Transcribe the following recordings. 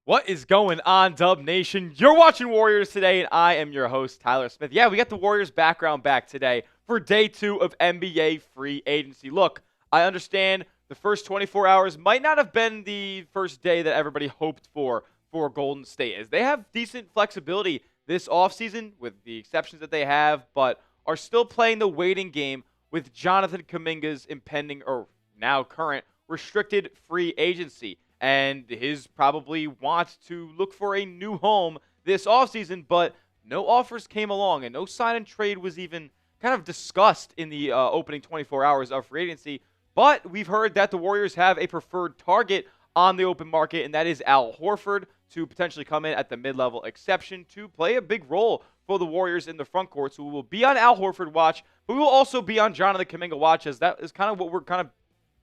What is going on, Dub Nation? You're watching Warriors today, and I am your host, Tyler Smith. Yeah, we got the Warriors background back today for day 2 of NBA free agency. Look, I understand the first 24 hours might not have been the first day that everybody hoped for Golden State, as they have decent flexibility this offseason, with the exceptions that they have, but are still playing the waiting game with Jonathan Kuminga's impending, or now current, restricted free agency. And his probably wants to look for a new home this offseason, but no offers came along, and no sign and trade was even kind of discussed in the opening 24 hours of free agency. But we've heard that the Warriors have a preferred target on the open market, and that is Al Horford, to potentially come in at the mid-level exception to play a big role for the Warriors in the front court. So we will be on Al Horford watch, but we will also be on Jonathan Kuminga watch, as that is kind of what we're kind of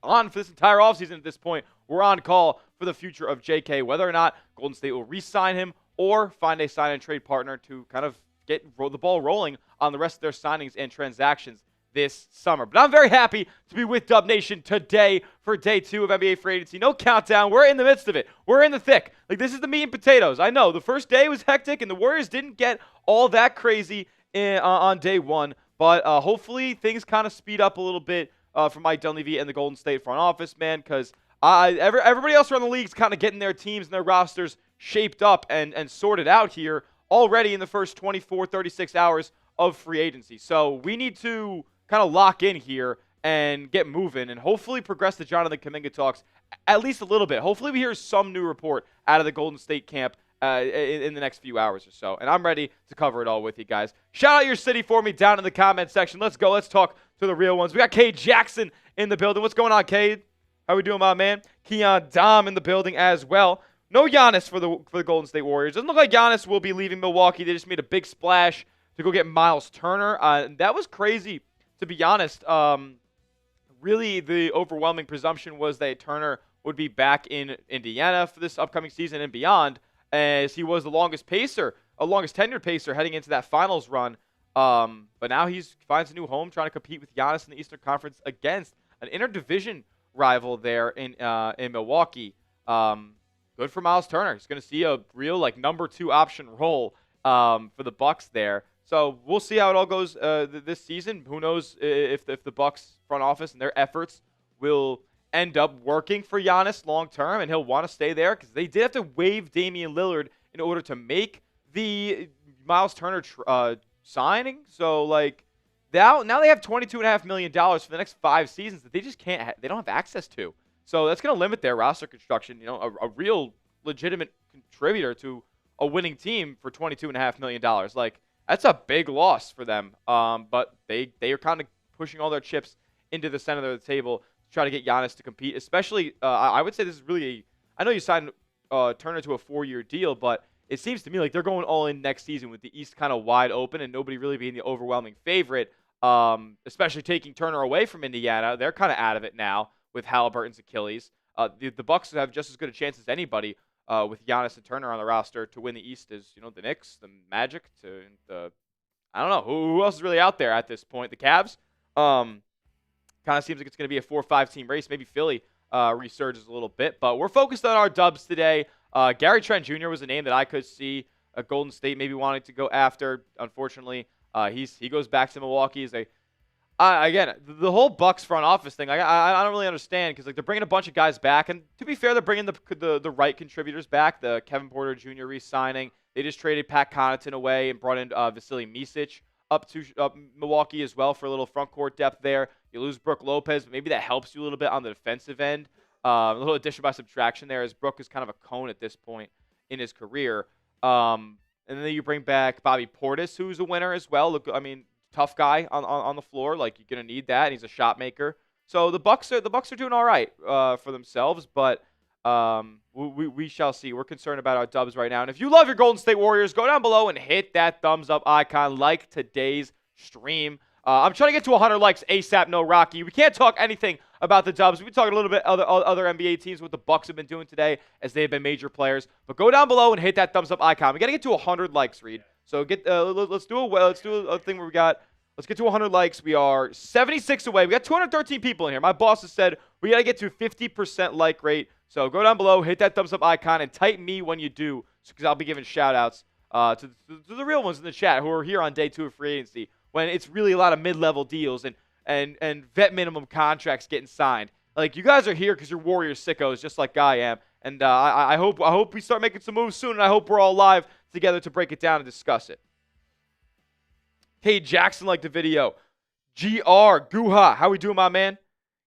on for this entire offseason at this point. We're on call for the future of JK, whether or not Golden State will re-sign him or find a sign-and-trade partner to kind of get the ball rolling on the rest of their signings and transactions this summer. But I'm very happy to be with Dub Nation today for day 2 of NBA free agency. No countdown. We're in the midst of it. We're in the thick. Like, this is the meat and potatoes. I know the first day was hectic, and the Warriors didn't get all that crazy on day 1, but hopefully things kind of speed up a little bit for Mike Dunleavy and the Golden State front office, man, because everybody else around the league is kind of getting their teams and their rosters shaped up and sorted out here already in the first 24, 36 hours of free agency. So we need to kind of lock in here and get moving and hopefully progress the Jonathan Kuminga talks at least a little bit. Hopefully we hear some new report out of the Golden State camp in the next few hours or so. And I'm ready to cover it all with you guys. Shout out your city for me down in the comment section. Let's go. Let's talk to the real ones. We got Cade Jackson in the building. What's going on, Cade? How we doing, my man? Keon Dom in the building as well. No Giannis for the Golden State Warriors. Doesn't look like Giannis will be leaving Milwaukee. They just made a big splash to go get Miles Turner. That was crazy, to be honest. Really, the overwhelming presumption was that Turner would be back in Indiana for this upcoming season and beyond, as he was the longest tenured pacer heading into that finals run. But now he finds a new home, trying to compete with Giannis in the Eastern Conference against an interdivision rival there in Milwaukee. Good for Miles Turner. He's going to see a real number 2 option role for the Bucks there. So we'll see how it all goes this season. Who knows if the Bucks front office and their efforts will end up working for Giannis long term, and he'll want to stay there, because they did have to waive Damian Lillard in order to make the Miles Turner signing. So now they have $22.5 million for the next 5 seasons that they just they don't have access to. So that's going to limit their roster construction. A real legitimate contributor to a winning team for $22.5 million. That's a big loss for them. But they are kind of pushing all their chips into the center of the table to try to get Giannis to compete. Especially, I would say this is really I know you signed Turner to a 4-year deal, but it seems to me like they're going all in next season with the East kind of wide open and nobody really being the overwhelming favorite, especially taking Turner away from Indiana. They're kind of out of it now with Halliburton's Achilles. The Bucks have just as good a chance as anybody with Giannis and Turner on the roster to win the East as the Knicks, the Magic, I don't know who else is really out there at this point. The Cavs. Kind of seems like it's going to be a 4-5 team race. Maybe Philly resurges a little bit, but we're focused on our dubs today. Gary Trent Jr. was a name that I could see Golden State maybe wanting to go after. Unfortunately, he goes back to Milwaukee as again, the whole Bucks front office thing. I don't really understand, because they're bringing a bunch of guys back, and to be fair, they're bringing the right contributors back. The Kevin Porter Jr. re-signing. They just traded Pat Connaughton away and brought in Vasily Micic up to Milwaukee as well for a little front court depth there. You lose Brook Lopez, but maybe that helps you a little bit on the defensive end. A little addition by subtraction there, as Brook is kind of a cone at this point in his career. And then you bring back Bobby Portis, who's a winner as well. Look, tough guy on the floor. You're gonna need that, and he's a shot maker. So the Bucks are doing all right for themselves, but we shall see. We're concerned about our dubs right now. And if you love your Golden State Warriors, go down below and hit that thumbs up icon like today's stream. I'm trying to get to 100 likes ASAP, no Rocky. We can't talk anything about the dubs. We talk a little bit other NBA teams, what the Bucks have been doing today, as they have been major players. But go down below and hit that thumbs up icon. We got to get to 100 likes, Reed. So let's do a thing where let's get to 100 likes. We are 76 away. We got 213 people in here. My boss has said we got to get to 50% like rate So go down below, hit that thumbs up icon, and type me when you do, because I'll be giving shout-outs to the real ones in the chat who are here on day 2 of free agency, when it's really a lot of mid-level deals and vet minimum contracts getting signed. Like, you guys are here because you're Warriors sickos, just like I am. And I hope we start making some moves soon, and I hope we're all live together to break it down and discuss it. Hey, Jackson liked the video. GR, Guha, how we doing, my man?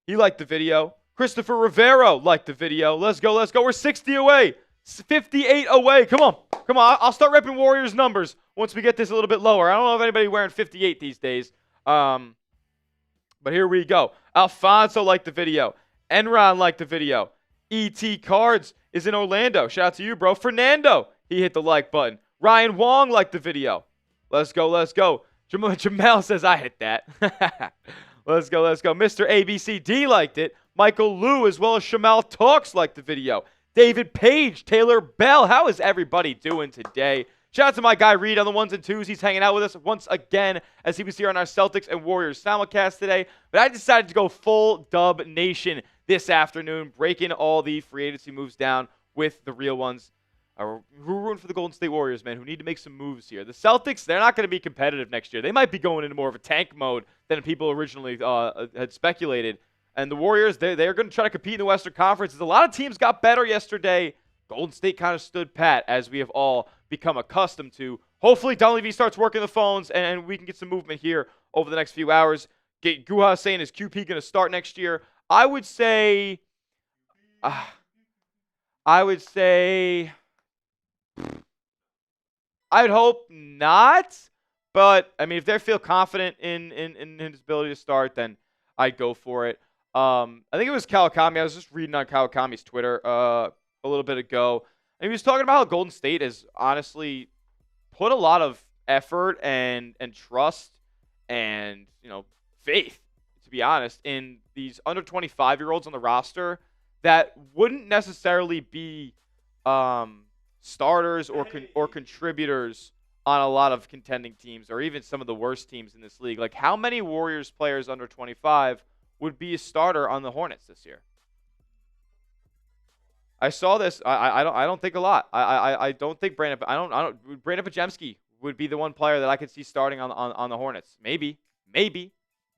He liked the video. Christopher Rivero liked the video. Let's go, let's go. We're 60 away. 58 away. Come on. Come on. I'll start repping Warriors numbers once we get this a little bit lower. I don't know if anybody wearing 58 these days. But here we go. Alfonso liked the video. Enron liked the video. ET Cards is in Orlando. Shout out to you, bro. Fernando, he hit the like button. Ryan Wong liked the video. Let's go, let's go. Jamel says, I hit that. Let's go, let's go. Mr. ABCD liked it. Michael Liu, as well as Shamal Talks, liked the video. David Page, Taylor Bell, how is everybody doing today? Shout out to my guy Reed on the 1s and 2s. He's hanging out with us once again as he was here on our Celtics and Warriors simulcast today. But I decided to go full dub nation this afternoon, breaking all the free agency moves down with the real ones. Who are rooting for the Golden State Warriors, man, who need to make some moves here. The Celtics, they're not going to be competitive next year. They might be going into more of a tank mode than people originally had speculated. And the Warriors, they're going to try to compete in the Western Conference. A lot of teams got better yesterday. Golden State kind of stood pat, as we have all become accustomed to. Hopefully, Dunleavy starts working the phones, and we can get some movement here over the next few hours. Guha saying, is QP going to start next year? I would say... I'd hope not, but I mean, if they feel confident in his ability to start, then I'd go for it. I think it was Kawakami. I was just reading on Kawakami's Twitter a little bit ago, and he was talking about how Golden State has honestly put a lot of effort and trust and faith, to be honest, in these under 25-year-olds on the roster that wouldn't necessarily be starters or contributors on a lot of contending teams, or even some of the worst teams in this league. Like, how many Warriors players under 25 would be a starter on the Hornets this year? I saw this. I don't think a lot. I don't think Brandon Podziemski would be the one player that I could see starting on the Hornets. Maybe.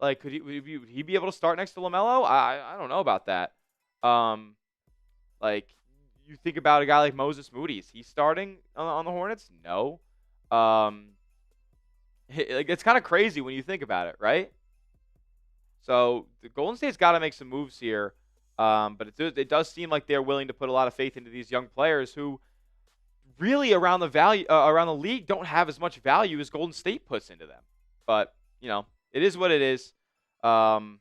Like, would he be able to start next to LaMelo? I don't know about that. Like, you think about a guy like Moses Moody. Is he starting on the Hornets? No. It's kind of crazy when you think about it, right? So the Golden State's got to make some moves here. But it does seem like they're willing to put a lot of faith into these young players who really around the league don't have as much value as Golden State puts into them. But it is what it is. You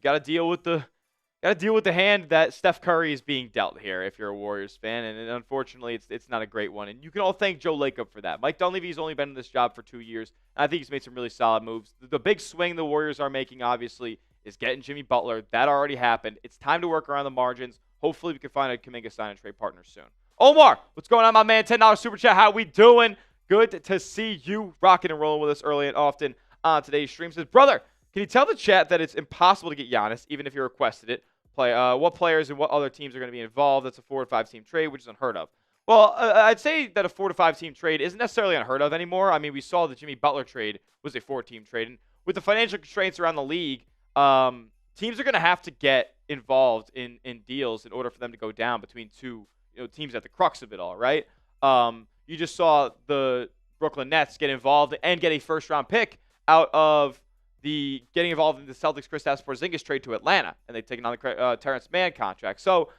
got to deal with the hand that Steph Curry is being dealt here if you're a Warriors fan, and unfortunately it's not a great one. And you can all thank Joe Lacob for that. Mike Dunleavy's only been in this job for 2 years, and I think he's made some really solid moves. The big swing the Warriors are making, obviously, is getting Jimmy Butler. That already happened. It's time to work around the margins. Hopefully we can find a Kuminga sign and trade partner soon. Omar, what's going on, my man? $10 super chat. How we doing? Good to see you rocking and rolling with us early and often on today's stream. Says, brother, can you tell the chat that it's impossible to get Giannis, even if you requested it? What players and what other teams are going to be involved? That's a 4 to 5 team trade, which is unheard of. Well, I'd say that a 4 to 5 team trade isn't necessarily unheard of anymore. I mean, we saw the Jimmy Butler trade was a 4-team trade. And with the financial constraints around the league, teams are going to have to get involved in deals in order for them to go down between two teams at the crux of it all, right? You just saw the Brooklyn Nets get involved and get a first-round pick out of getting involved in the Celtics Kristaps Porzingis trade to Atlanta, and they've taken on the Terrence Mann contract. So,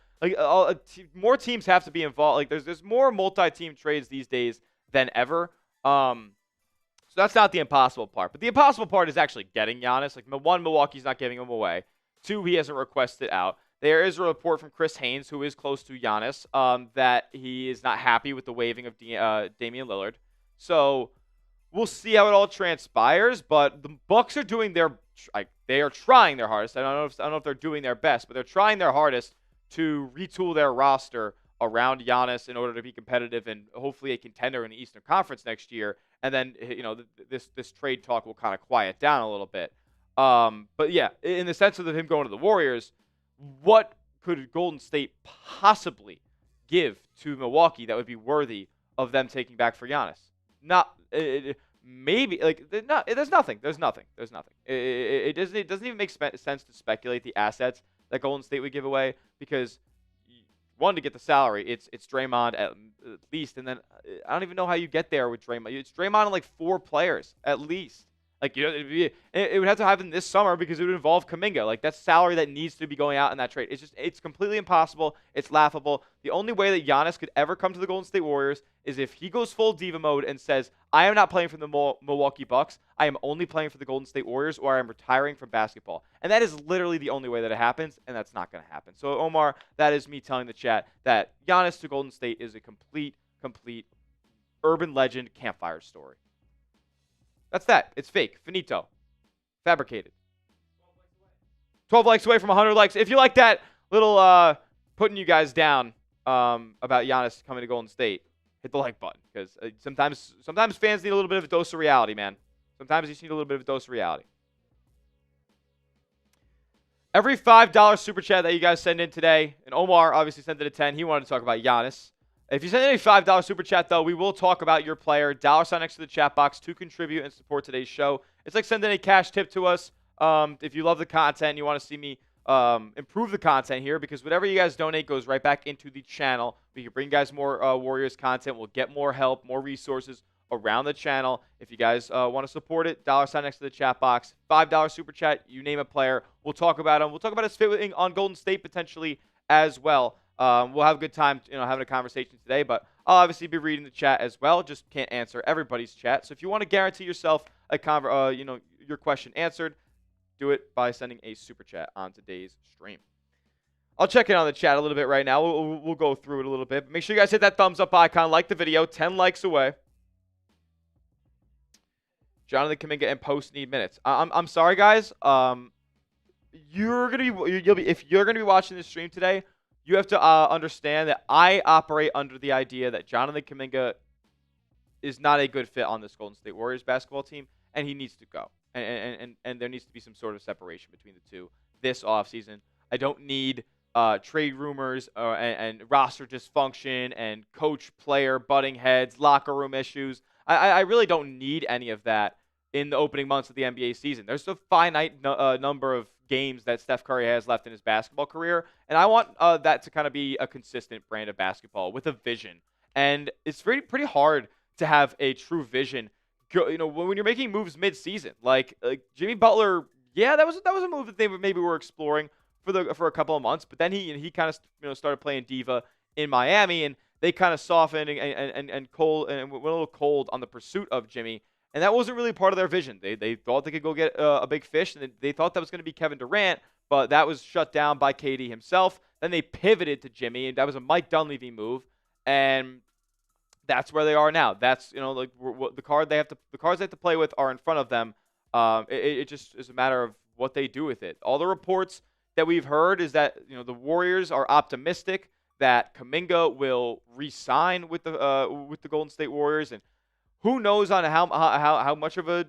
more teams have to be involved. Like, there's more multi-team trades these days than ever. So that's not the impossible part. But the impossible part is actually getting Giannis. Like, 1, Milwaukee's not giving him away. 2, he hasn't requested out. There is a report from Chris Haynes, who is close to Giannis, that he is not happy with the waiving of Damian Lillard. So we'll see how it all transpires, but the Bucks are doing they are trying their hardest. I don't know if they're doing their best, but they're trying their hardest to retool their roster around Giannis in order to be competitive and hopefully a contender in the Eastern Conference next year. And then this trade talk will kind of quiet down a little bit. But yeah, in the sense of him going to the Warriors, what could Golden State possibly give to Milwaukee that would be worthy of them taking back for Giannis? Not maybe like there's nothing. It doesn't even make sense to speculate the assets that Golden State would give away because one, to get the salary, it's Draymond at least, and then I don't even know how you get there with Draymond. It's Draymond and like 4 players at least. Like, you know, it would have to happen this summer because it would involve Kuminga. Like, that's salary that needs to be going out in that trade. It's completely impossible. It's laughable. The only way that Giannis could ever come to the Golden State Warriors is if he goes full diva mode and says, I am not playing for the Milwaukee Bucks. I am only playing for the Golden State Warriors, or I am retiring from basketball. And that is literally the only way that it happens, and that's not going to happen. So, Omar, that is me telling the chat that Giannis to Golden State is a complete urban legend campfire story. That's that. It's fake. Finito. Fabricated. 12 likes away from 100 likes. If you like that little putting you guys down about Giannis coming to Golden State, hit the like button. Because sometimes fans need a little bit of a dose of reality, man. Sometimes you just need a little bit of a dose of reality. Every $5 super chat that you guys send in today, and Omar obviously sent it a 10. He wanted to talk about Giannis. If you send in a $5 super chat, though, we will talk about your player. $ next to the chat box to contribute and support today's show. It's like sending a cash tip to us. If you love the content and you want to see me improve the content here, because whatever you guys donate goes right back into the channel. We can bring you guys more Warriors content. We'll get more help, more resources around the channel. If you guys want to support it, $ next to the chat box. $5 super chat, you name a player. We'll talk about him. We'll talk about his fit on Golden State potentially as well. We'll have a good time, having a conversation today, but I'll obviously be reading the chat as well. Just can't answer everybody's chat. So if you want to guarantee yourself your question answered, do it by sending a super chat on today's stream. I'll check in on the chat a little bit right now. We'll go through it a little bit. Make sure you guys hit that thumbs up icon, like the video. 10 likes away. Jonathan Kuminga and post need minutes. I'm sorry, guys. If you're gonna be watching this stream today, you have to understand that I operate under the idea that Jonathan Kuminga is not a good fit on this Golden State Warriors basketball team, and he needs to go. And there needs to be some sort of separation between the two this offseason. I don't need trade rumors and roster dysfunction and coach-player butting heads, locker room issues. I really don't need any of that in the opening months of the NBA season. There's a finite number of games that Steph Curry has left in his basketball career, and I want that to kind of be a consistent brand of basketball with a vision. And it's pretty hard to have a true vision, when you're making moves mid-season. Like Jimmy Butler, yeah, that was a move that they maybe were exploring for a couple of months, but then he kind of started playing diva in Miami, and they kind of softened and went a little cold on the pursuit of Jimmy. And that wasn't really part of their vision. They thought they could go get a big fish, and they thought that was going to be Kevin Durant, but that was shut down by KD himself. Then they pivoted to Jimmy, and that was a Mike Dunleavy move, and that's where they are now. That's the cards they have to play with are in front of them. It just is a matter of what they do with it. All the reports that we've heard is that the Warriors are optimistic that Kuminga will re-sign with the Golden State Warriors, and who knows on how much of a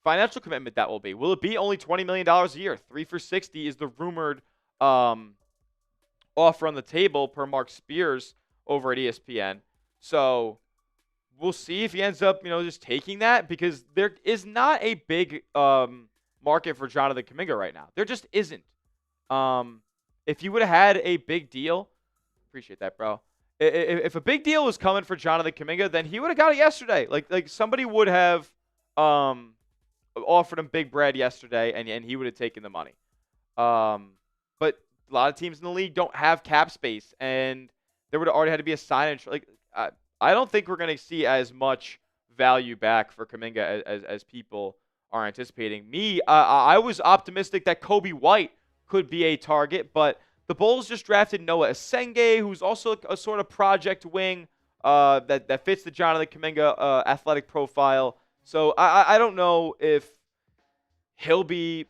financial commitment that will be. Will it be only $20 million a year? 3 for $60 is the rumored offer on the table per Mark Spears over at ESPN. So we'll see if he ends up just taking that, because there is not a big market for Jonathan Kuminga right now. There just isn't. If you would have had a big deal, appreciate that, bro. If a big deal was coming for Jonathan Kuminga, then he would have got it yesterday. Like somebody would have offered him big bread yesterday, and he would have taken the money. But a lot of teams in the league don't have cap space, and there would have already had to be a sign. I don't think we're going to see as much value back for Kuminga as people are anticipating. I was optimistic that Kobe White could be a target, but the Bulls just drafted Noah Asenge, who's also a sort of project wing that fits the Jonathan Kuminga athletic profile. So I don't know if he'll be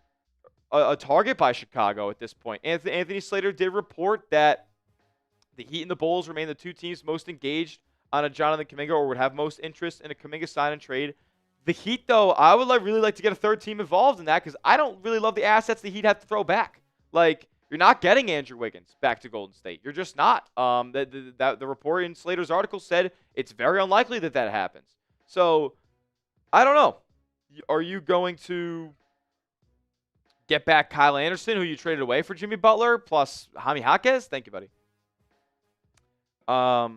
a target by Chicago at this point. Anthony Slater did report that the Heat and the Bulls remain the two teams most engaged on a Jonathan Kuminga, or would have most interest in a Kuminga sign and trade. The Heat, though, I would really like to get a third team involved in that, because I don't really love the assets the Heat have to throw back. Like, You're not getting Andrew Wiggins back to Golden State. You're just not. The report in Slater's article said it's very unlikely that that happens. So, I don't know. Are you going to get back Kyle Anderson, who you traded away for Jimmy Butler, plus Jaime Jaquez? Thank you, buddy. I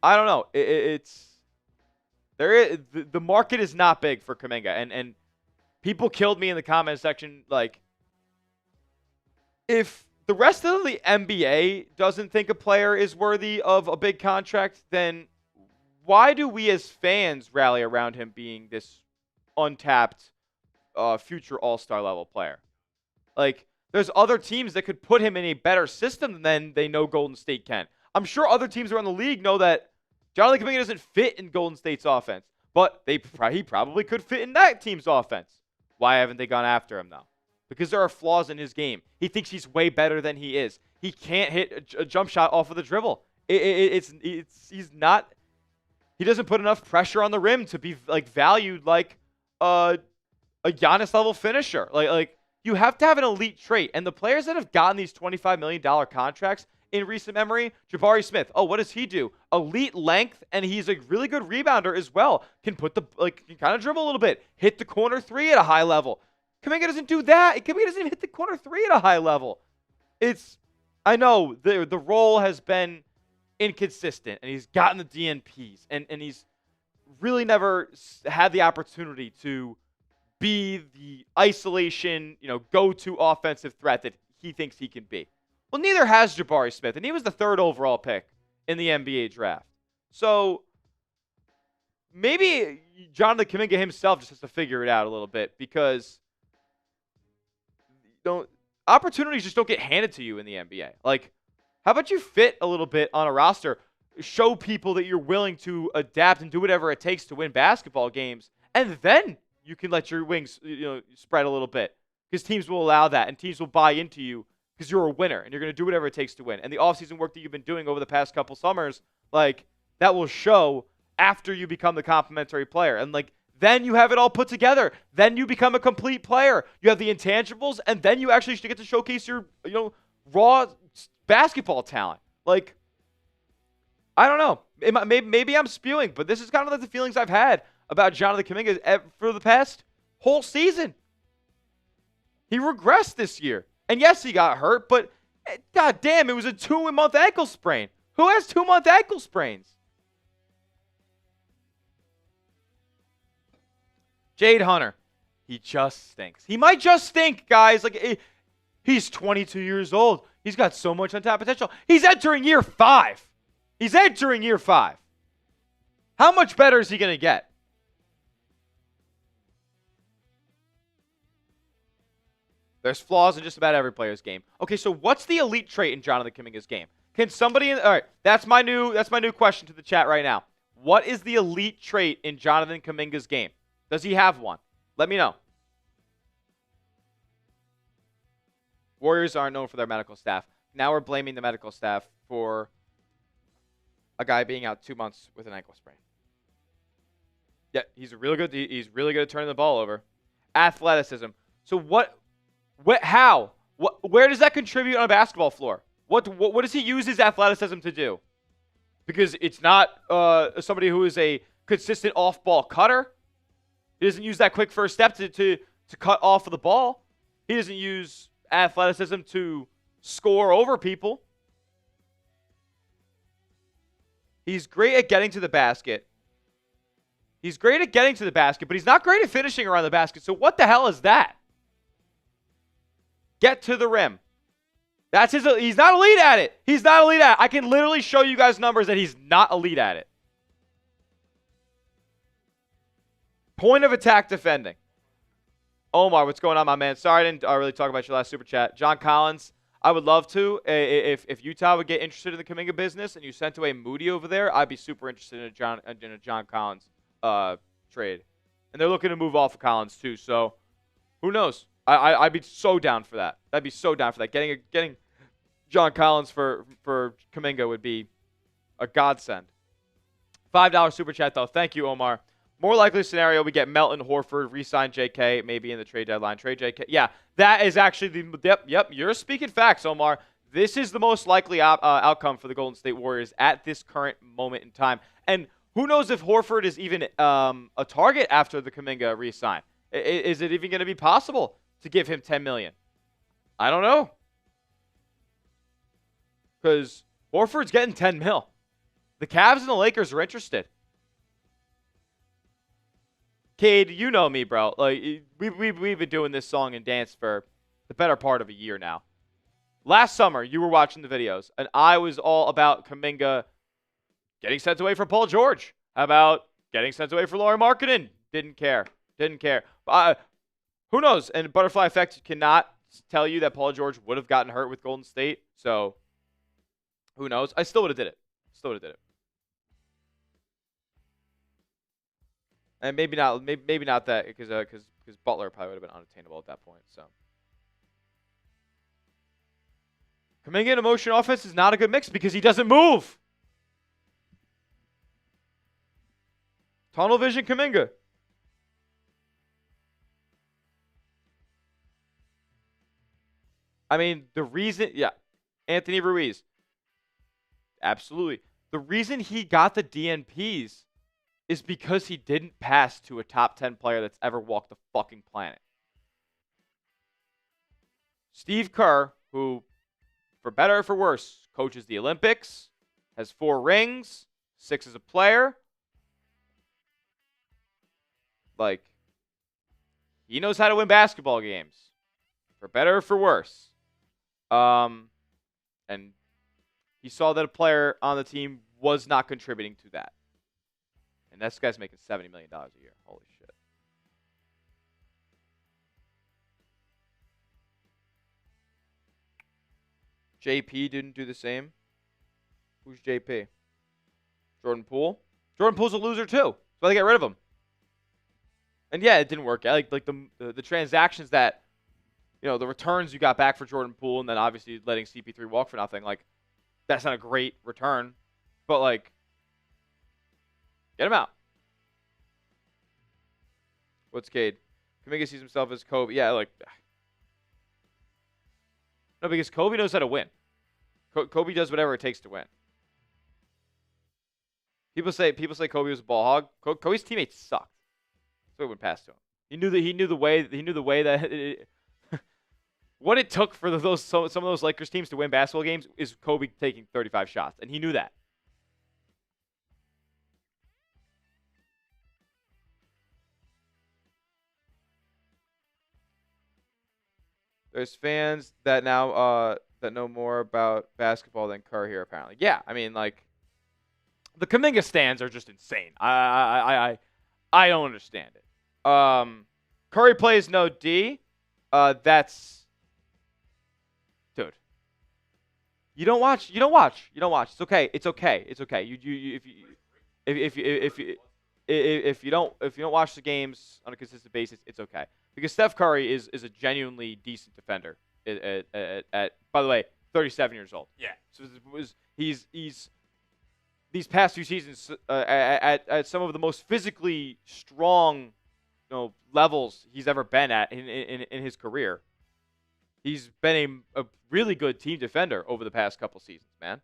don't know. The market is not big for Kuminga, and people killed me in the comment section. Like, if the rest of the NBA doesn't think a player is worthy of a big contract, then why do we as fans rally around him being this untapped future all-star level player? Like, there's other teams that could put him in a better system than they know Golden State can. I'm sure other teams around the league know that Jonathan Kuminga doesn't fit in Golden State's offense, but he probably could fit in that team's offense. Why haven't they gone after him, though? Because there are flaws in his game. He thinks he's way better than he is. He can't hit a jump shot off of the dribble. He's not. He doesn't put enough pressure on the rim to be like valued like a Giannis level finisher. Like you have to have an elite trait. And the players that have gotten these $25 million contracts in recent memory, Jabari Smith. Oh, what does he do? Elite length, and he's a really good rebounder as well. Can kind of dribble a little bit, hit the corner three at a high level. Kuminga doesn't do that. Kuminga doesn't even hit the corner three at a high level. I know the role has been inconsistent, and he's gotten the DNPs, and he's really never had the opportunity to be the isolation, go-to offensive threat that he thinks he can be. Well, neither has Jabari Smith, and he was the 3rd overall pick in the NBA draft. So maybe Jonathan Kuminga himself just has to figure it out a little bit, because opportunities just don't get handed to you in the NBA. Like, how about you fit a little bit on a roster, show people that you're willing to adapt and do whatever it takes to win basketball games, and then you can let your wings spread a little bit, because teams will allow that, and teams will buy into you because you're a winner, and you're going to do whatever it takes to win. And the offseason work that you've been doing over the past couple summers, like, that will show after you become the complementary player. And, like, then you have it all put together. Then you become a complete player. You have the intangibles, and then you actually get to showcase your, raw basketball talent. Like, I don't know. Maybe I'm spewing, but this is kind of like the feelings I've had about Jonathan Kuminga for the past whole season. He regressed this year. And yes, he got hurt, but god damn, it was a 2-month ankle sprain. Who has 2-month ankle sprains? Jade Hunter. He just stinks. He might just stink, guys. Like, he's 22 years old. He's got so much untapped potential. He's entering year 5. He's entering year 5. How much better is he going to get? There's flaws in just about every player's game. Okay, so what's the elite trait in Jonathan Kuminga's game? Can somebody... All right, that's my new question to the chat right now. What is the elite trait in Jonathan Kuminga's game? Does he have one? Let me know. Warriors aren't known for their medical staff. Now we're blaming the medical staff for a guy being out 2 months with an ankle sprain. Yeah, he's really good at turning the ball over. Athleticism. So how? Where does that contribute on a basketball floor? What does he use his athleticism to do? Because it's not somebody who is a consistent off-ball cutter. He doesn't use that quick first step to cut off of the ball. He doesn't use athleticism to score over people. He's great at getting to the basket. But he's not great at finishing around the basket. So what the hell is that? Get to the rim. He's not elite at it. I can literally show you guys numbers that he's not elite at it. Point of attack defending. Omar, what's going on, my man? Sorry I didn't really talk about your last super chat. John Collins, I would love to. If Utah would get interested in the Kuminga business and you sent away Moody over there, I'd be super interested in a John Collins trade. And they're looking to move off of Collins too, so who knows? I'd be so down for that. Getting John Collins for Kuminga would be a godsend. $5 super chat, though. Thank you, Omar. More likely scenario, we get Melton, Horford, re-sign JK, maybe in the trade deadline. Trade JK. Yeah, that is actually the yep. You're speaking facts, Omar. This is the most likely outcome for the Golden State Warriors at this current moment in time. And who knows if Horford is even a target after the Kuminga re-sign? Is it even going to be possible to give him $10 million? I don't know. Because Horford's getting $10 million. The Cavs and the Lakers are interested. Cade, you know me, bro. Like we've been doing this song and dance for the better part of a year now. Last summer, you were watching the videos, and I was all about Kaminga getting sent away for Paul George. How about getting sent away for Lauri Markkanen? Didn't care. Who knows? And Butterfly Effect cannot tell you that Paul George would have gotten hurt with Golden State. So, who knows? I still would have did it. And maybe not that because Butler probably would have been unattainable at that point. So. Kuminga in a motion offense is not a good mix because he doesn't move. Tunnel vision Kuminga. I mean, the reason, Anthony Ruiz. Absolutely. The reason he got the DNPs is because he didn't pass to a top 10 player that's ever walked the fucking planet. Steve Kerr, who, for better or for worse, coaches the Olympics, has 4 rings, 6 as a player. Like, he knows how to win basketball games, for better or for worse. And he saw that a player on the team was not contributing to that. And this guy's making $70 million a year. Holy shit. JP didn't do the same. Who's JP? Jordan Poole? Jordan Poole's a loser too. So they got rid of him. And yeah, it didn't work. Like the transactions that, the returns you got back for Jordan Poole, and then obviously letting CP3 walk for nothing, like, that's not a great return. But, like, get him out. What's Cade? Kuminga sees himself as Kobe. Yeah, like, no, because Kobe knows how to win. Kobe does whatever it takes to win. People say Kobe was a ball hog. Kobe's teammates sucked. So it went past to him. He knew the way that what it took for some of those Lakers teams to win basketball games is Kobe taking 35 shots, and he knew that. There's fans that now that know more about basketball than Kerr here, apparently. Yeah, I mean, like, the Kuminga stands are just insane. I don't understand it. Curry plays no D. That's, dude. You don't watch. It's okay. If you don't watch the games on a consistent basis, it's okay. Because Steph Curry is a genuinely decent defender. At by the way, 37 years old. Yeah. So he's these past few seasons at some of the most physically strong, levels he's ever been at in his career. He's been a really good team defender over the past couple seasons, man.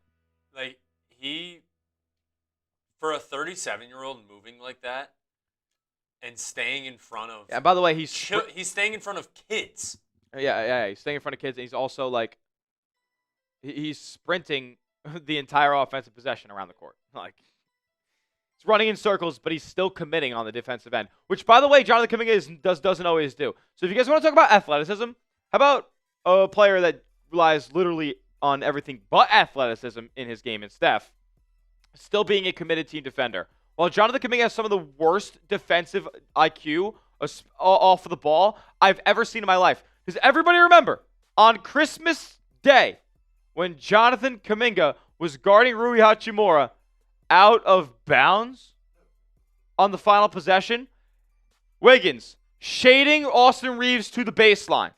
Like, for a 37-year-old moving like that and staying in front of... Yeah, by the way, he's staying in front of kids. Yeah, he's staying in front of kids, and he's also, like, he's sprinting the entire offensive possession around the court. Like, he's running in circles, but he's still committing on the defensive end, which, by the way, Jonathan Kuminga doesn't always do. So if you guys want to talk about athleticism, how about a player that relies literally on everything but athleticism in his game, and Steph, still being a committed team defender? While Jonathan Kuminga has some of the worst defensive IQ off of the ball I've ever seen in my life. Does everybody remember on Christmas Day when Jonathan Kuminga was guarding Rui Hachimura out of bounds on the final possession? Wiggins shading Austin Reeves to the baseline.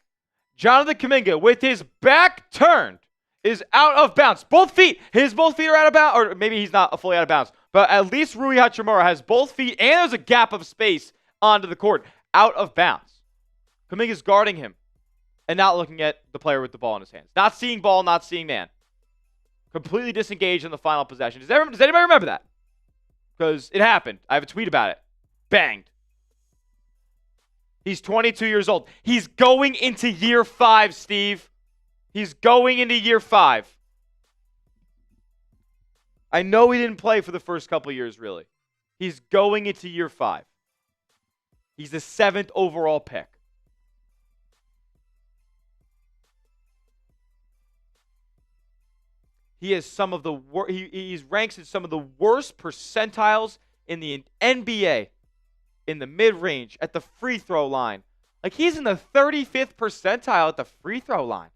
Jonathan Kuminga, with his back turned, is out of bounds. Both feet. Both feet are out of bounds. Or maybe he's not fully out of bounds. But at least Rui Hachimura has both feet and there's a gap of space onto the court. Out of bounds. Kuminga's guarding him and not looking at the player with the ball in his hands. Not seeing ball, not seeing man. Completely disengaged in the final possession. Does anybody remember that? Because it happened. I have a tweet about it. Banged. He's 22 years old. He's going into year 5, Steve. He's going into year 5. I know he didn't play for the first couple years, really. He's going into year 5. He's the 7th overall pick. He has some of the he's ranks in some of the worst percentiles in the NBA in the mid-range, at the free throw line. Like, he's in the 35th percentile at the free throw line.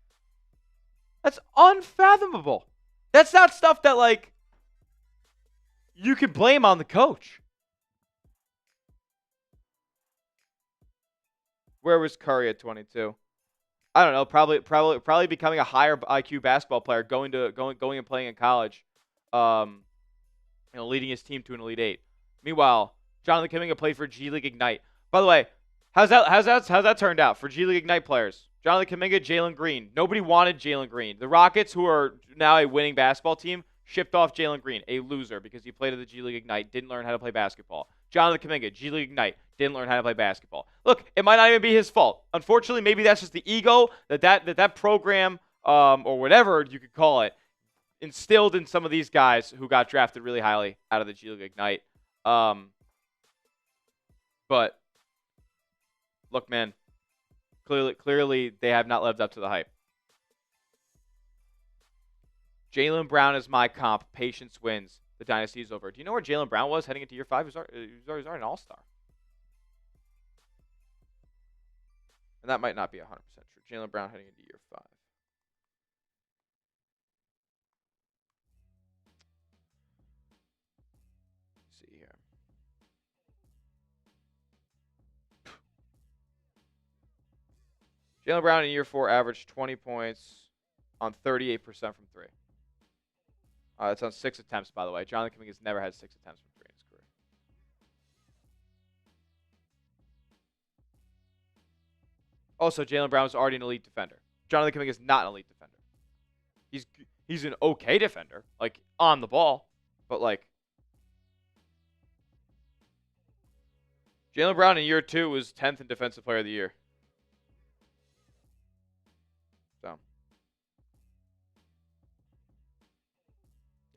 That's unfathomable. That's not stuff that, like, you can blame on the coach. Where was Curry at 22? I don't know. Probably becoming a higher IQ basketball player, going and playing in college, leading his team to an Elite Eight. Meanwhile, Jonathan Kuminga played for G League Ignite. By the way, how's that turned out for G League Ignite players? Jonathan Kuminga, Jalen Green. Nobody wanted Jalen Green. The Rockets, who are now a winning basketball team, shipped off Jalen Green, a loser, because he played at the G League Ignite, didn't learn how to play basketball. Jonathan Kuminga, G League Ignite, didn't learn how to play basketball. Look, it might not even be his fault. Unfortunately, maybe that's just the ego that program, or whatever you could call it, instilled in some of these guys who got drafted really highly out of the G League Ignite. But look, man, clearly they have not lived up to the hype. Jaylen Brown is my comp. Patience wins. The dynasty is over. Do you know where Jaylen Brown was heading into year 5? He was already an all-star. And that might not be 100% true. Jaylen Brown heading into year 5. Let's see here. Jaylen Brown in year 4 averaged 20 points on 38% from 3. That's on 6 attempts, by the way. Jonathan Kuminga has never had 6 attempts from 3 in his career. Also, Jaylen Brown was already an elite defender. Jonathan Kuminga is not an elite defender. He's an okay defender, like, on the ball. But, like, Jaylen Brown in year 2 was 10th in Defensive Player of the Year. So.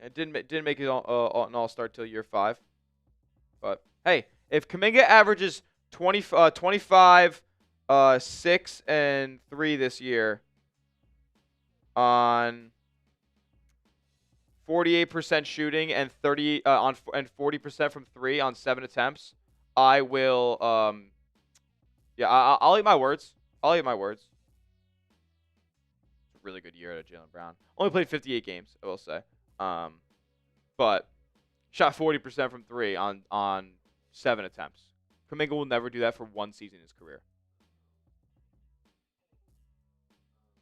It didn't make it an all-star till year 5. But, hey, if Kuminga averages 25, 6, and 3 this year on 48% shooting and 40% from 3 on 7 attempts, I will, I'll eat my words. I'll eat my words. It's a really good year at Jaylen Brown. Only played 58 games, I will say. But shot 40% from 3 on 7 attempts. Kuminga will never do that for 1 season in his career.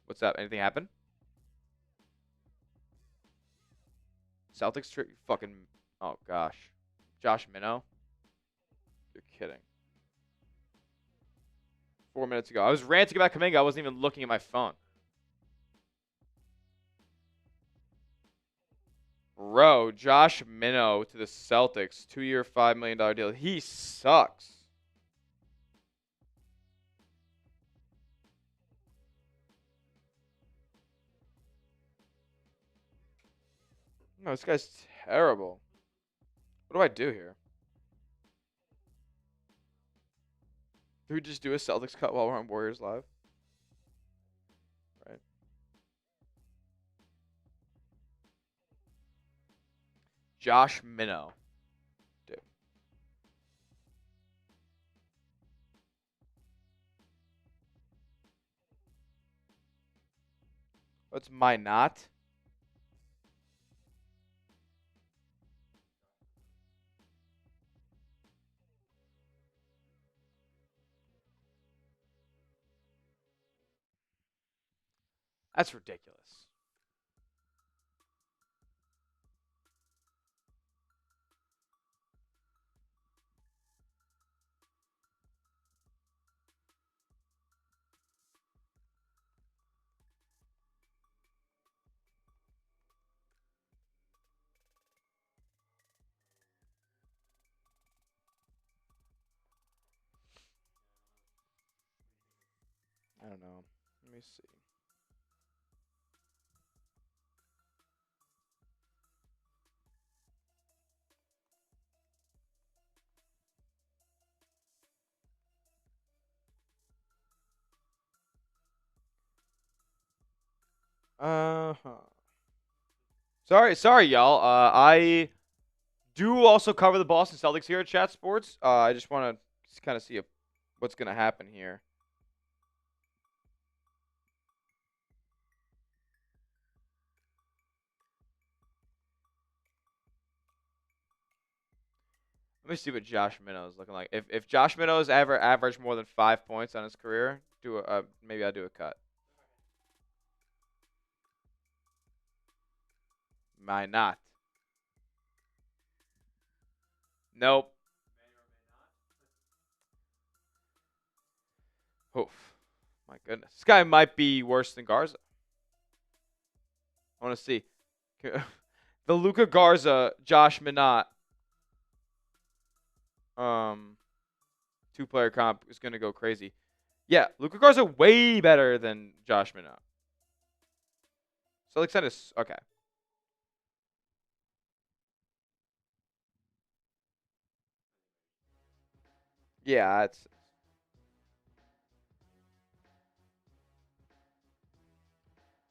What's up? Anything happen? Celtics fucking, oh gosh. Josh Minott? You're kidding. 4 minutes ago. I was ranting about Kuminga. I wasn't even looking at my phone. Bro, Josh Minott to the Celtics. 2-year, $5 million deal. He sucks. No, this guy's terrible. What do I do here? Do we just do a Celtics cut while we're on Warriors Live? Right. Josh Minott. Dude. What's Minott? That's ridiculous. I don't know. Let me see. Uh-huh. Sorry, y'all. I do also cover the Boston Celtics here at Chat Sports. I just want to kind of see what's going to happen here. Let me see what Josh Minott is looking like. If Josh Minott's ever averaged more than 5 points on his career, maybe I'll do a cut. Minott. Nope. Oof. My goodness. This guy might be worse than Garza. I want to see. The Luka Garza, Josh Minott, 2-player comp is going to go crazy. Yeah, Luka Garza way better than Josh Minott. So like that is okay. Yeah, it's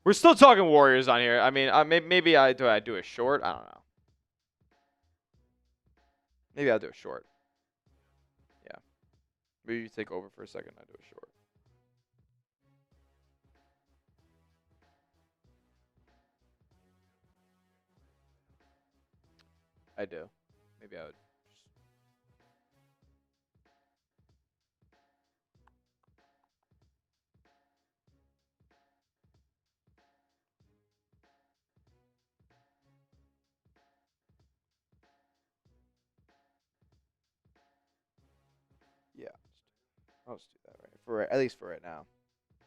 we're still talking Warriors on here. I mean, maybe I do a short. I don't know. Maybe I'll do a short. Yeah. Maybe you take over for a second. I do a short. I do. Maybe I would. Yeah. I'll just do that right at least for right now.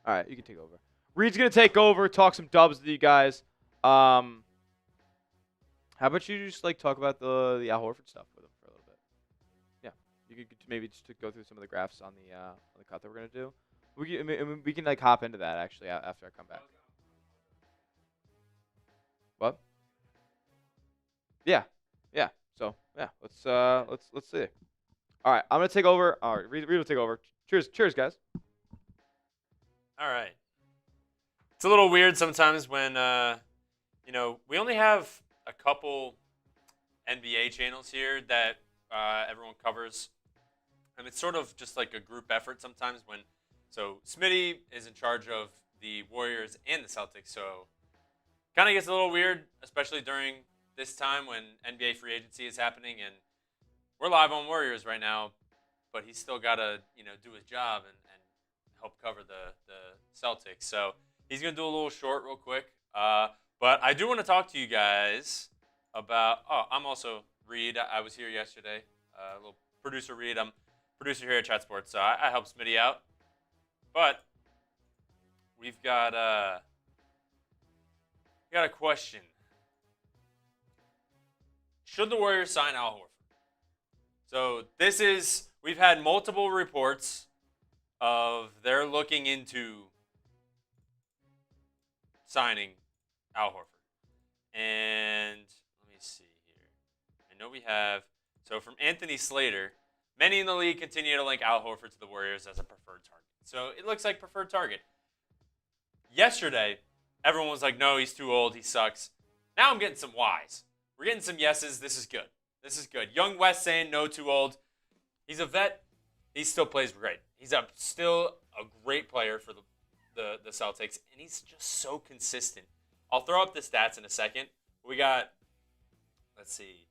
All right, you can take over. Reed's gonna take over, talk some dubs with you guys. How about you just like talk about the Al Horford stuff with him for a little bit? Yeah, you could maybe just to go through some of the graphs on the cut that we're gonna do. We can like hop into that actually after I come back. What? Yeah, yeah. So yeah, let's see. All right, I'm gonna take over. All right, Reed will take over. Cheers, guys. All right. It's a little weird sometimes when, we only have a couple NBA channels here that everyone covers. And it's sort of just like a group effort sometimes so Smitty is in charge of the Warriors and the Celtics. So kind of gets a little weird, especially during this time when NBA free agency is happening. And we're live on Warriors right now, but he's still got to, do his job and help cover the Celtics. So he's going to do a little short real quick. But I do want to talk to you guys about I'm also Reed. I was here yesterday. Little producer Reed. I'm producer here at Chat Sports, so I help Smitty out. But we've got a question. Should the Warriors sign Al Horford? So we've had multiple reports of they're looking into signing Al Horford. And let me see here. I know we have, so from Anthony Slater, many in the league continue to link Al Horford to the Warriors as a preferred target. So it looks like preferred target. Yesterday, everyone was like, no, he's too old, he sucks. Now I'm getting some whys. We're getting some yeses. This is good. This is good. Young West saying no, too old. He's a vet. He still plays great. He's still a great player for the Celtics, and he's just so consistent. I'll throw up the stats in a second. We got, let's see,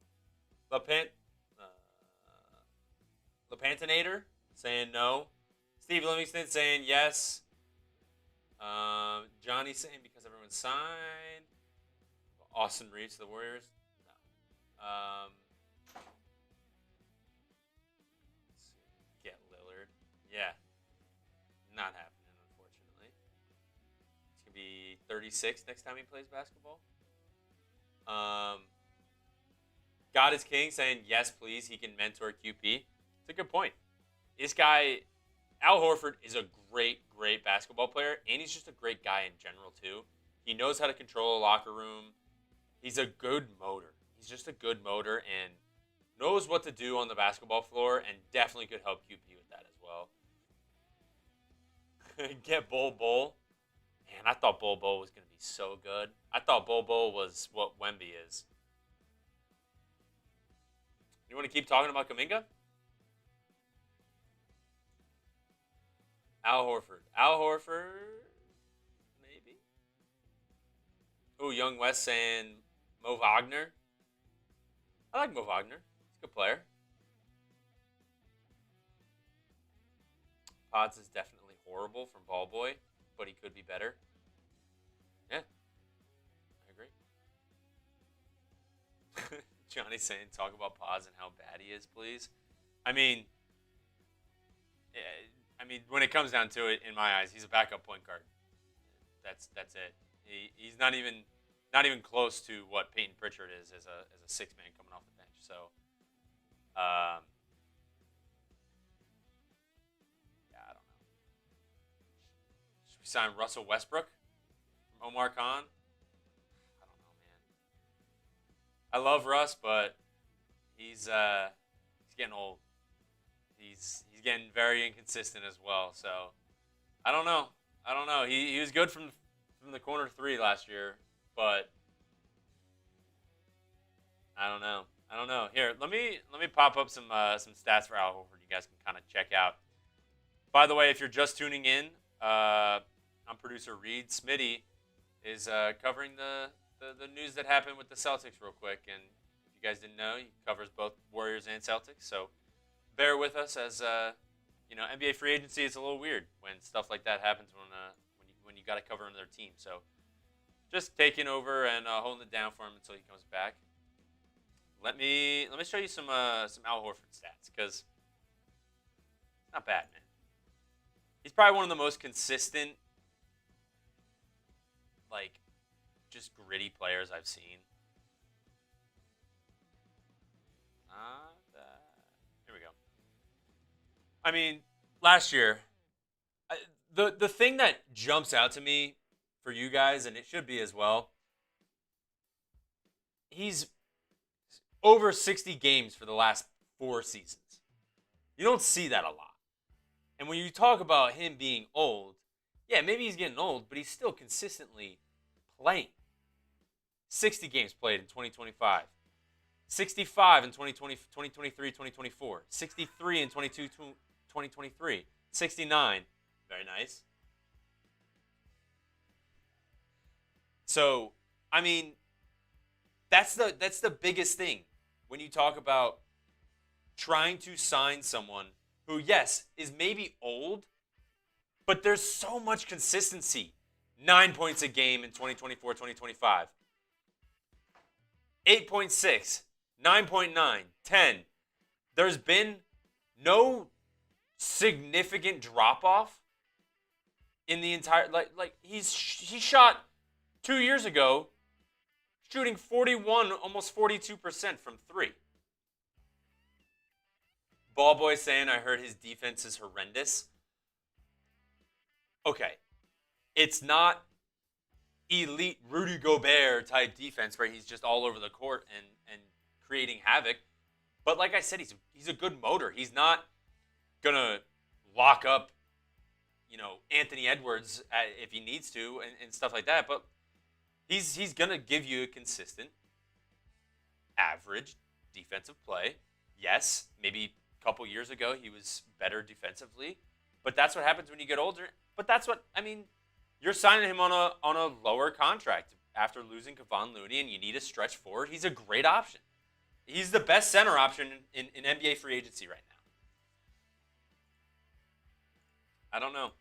Lepantinator saying no. Steve Livingston saying yes. Johnny saying because everyone signed. Austin Reeves to the Warriors? No. Get Lillard. Yeah. Not happening, unfortunately. He's going to be 36 next time he plays basketball. God is King saying, yes, please. He can mentor QP. It's a good point. This guy Al Horford is a great, great basketball player, and he's just a great guy in general, too. He knows how to control a locker room. He's a good motor. He's just a good motor and knows what to do on the basketball floor and definitely could help QP with that as well. Get Bol. Man, I thought Bol was going to be so good. I thought Bol was what Wemby is. You want to keep talking about Kuminga? Al Horford, maybe. Oh, Young West saying Mo Wagner. I like Mo Wagner. He's a good player. Pods is definitely horrible from Ball Boy, but he could be better. Yeah, I agree. Johnny's saying talk about Pods and how bad he is, please. I mean, when it comes down to it, in my eyes, he's a backup point guard. That's it. He's not even close to what Peyton Pritchard is as a six man coming off the bench. So, yeah, I don't know. Should we sign Russell Westbrook from Omar Khan? I don't know, man. I love Russ, but he's getting old. He's getting very inconsistent as well. So I don't know. He was good from the corner three last year, but I don't know. Here, let me pop up some stats for Al Horford. You guys can kind of check out. By the way, if you're just tuning in, I'm producer Reed. Smitty is covering the news that happened with the Celtics real quick. And if you guys didn't know, he covers both Warriors and Celtics. So bear with us as NBA free agency is a little weird when stuff like that happens when you got to cover another team. So just taking over and holding it down for him until he comes back. Let me show you some Al Horford stats because it's not bad, man. He's probably one of the most consistent, like, just gritty players I've seen. Here we go. I mean, last year, the thing that jumps out to me for you guys, and it should be as well, he's over 60 games for the last 4 seasons. You don't see that a lot. And when you talk about him being old, yeah, maybe he's getting old, but he's still consistently playing. 60 games played in 2025. 65 in 2023, 2024. 63 in 2023. 69. Very nice. So, I mean, that's the biggest thing when you talk about trying to sign someone who, yes, is maybe old, but there's so much consistency. 9 points a game in 2024, 2025. 8.6, 9.9, 10. There's been no significant drop-off in the entire, like he shot 2 years ago shooting 41, almost 42% from 3. Ball Boy saying, I heard his defense is horrendous. Okay. It's not elite Rudy Gobert type defense where he's just all over the court and creating havoc. But like I said, he's a good motor. He's not going to lock up, Anthony Edwards if he needs to and stuff like that. But he's going to give you a consistent, average defensive play. Yes, maybe a couple years ago he was better defensively. But that's what happens when you get older. But that's what, you're signing him on a lower contract after losing Kevon Looney, and you need a stretch forward. He's a great option. He's the best center option in NBA free agency right now. I don't know.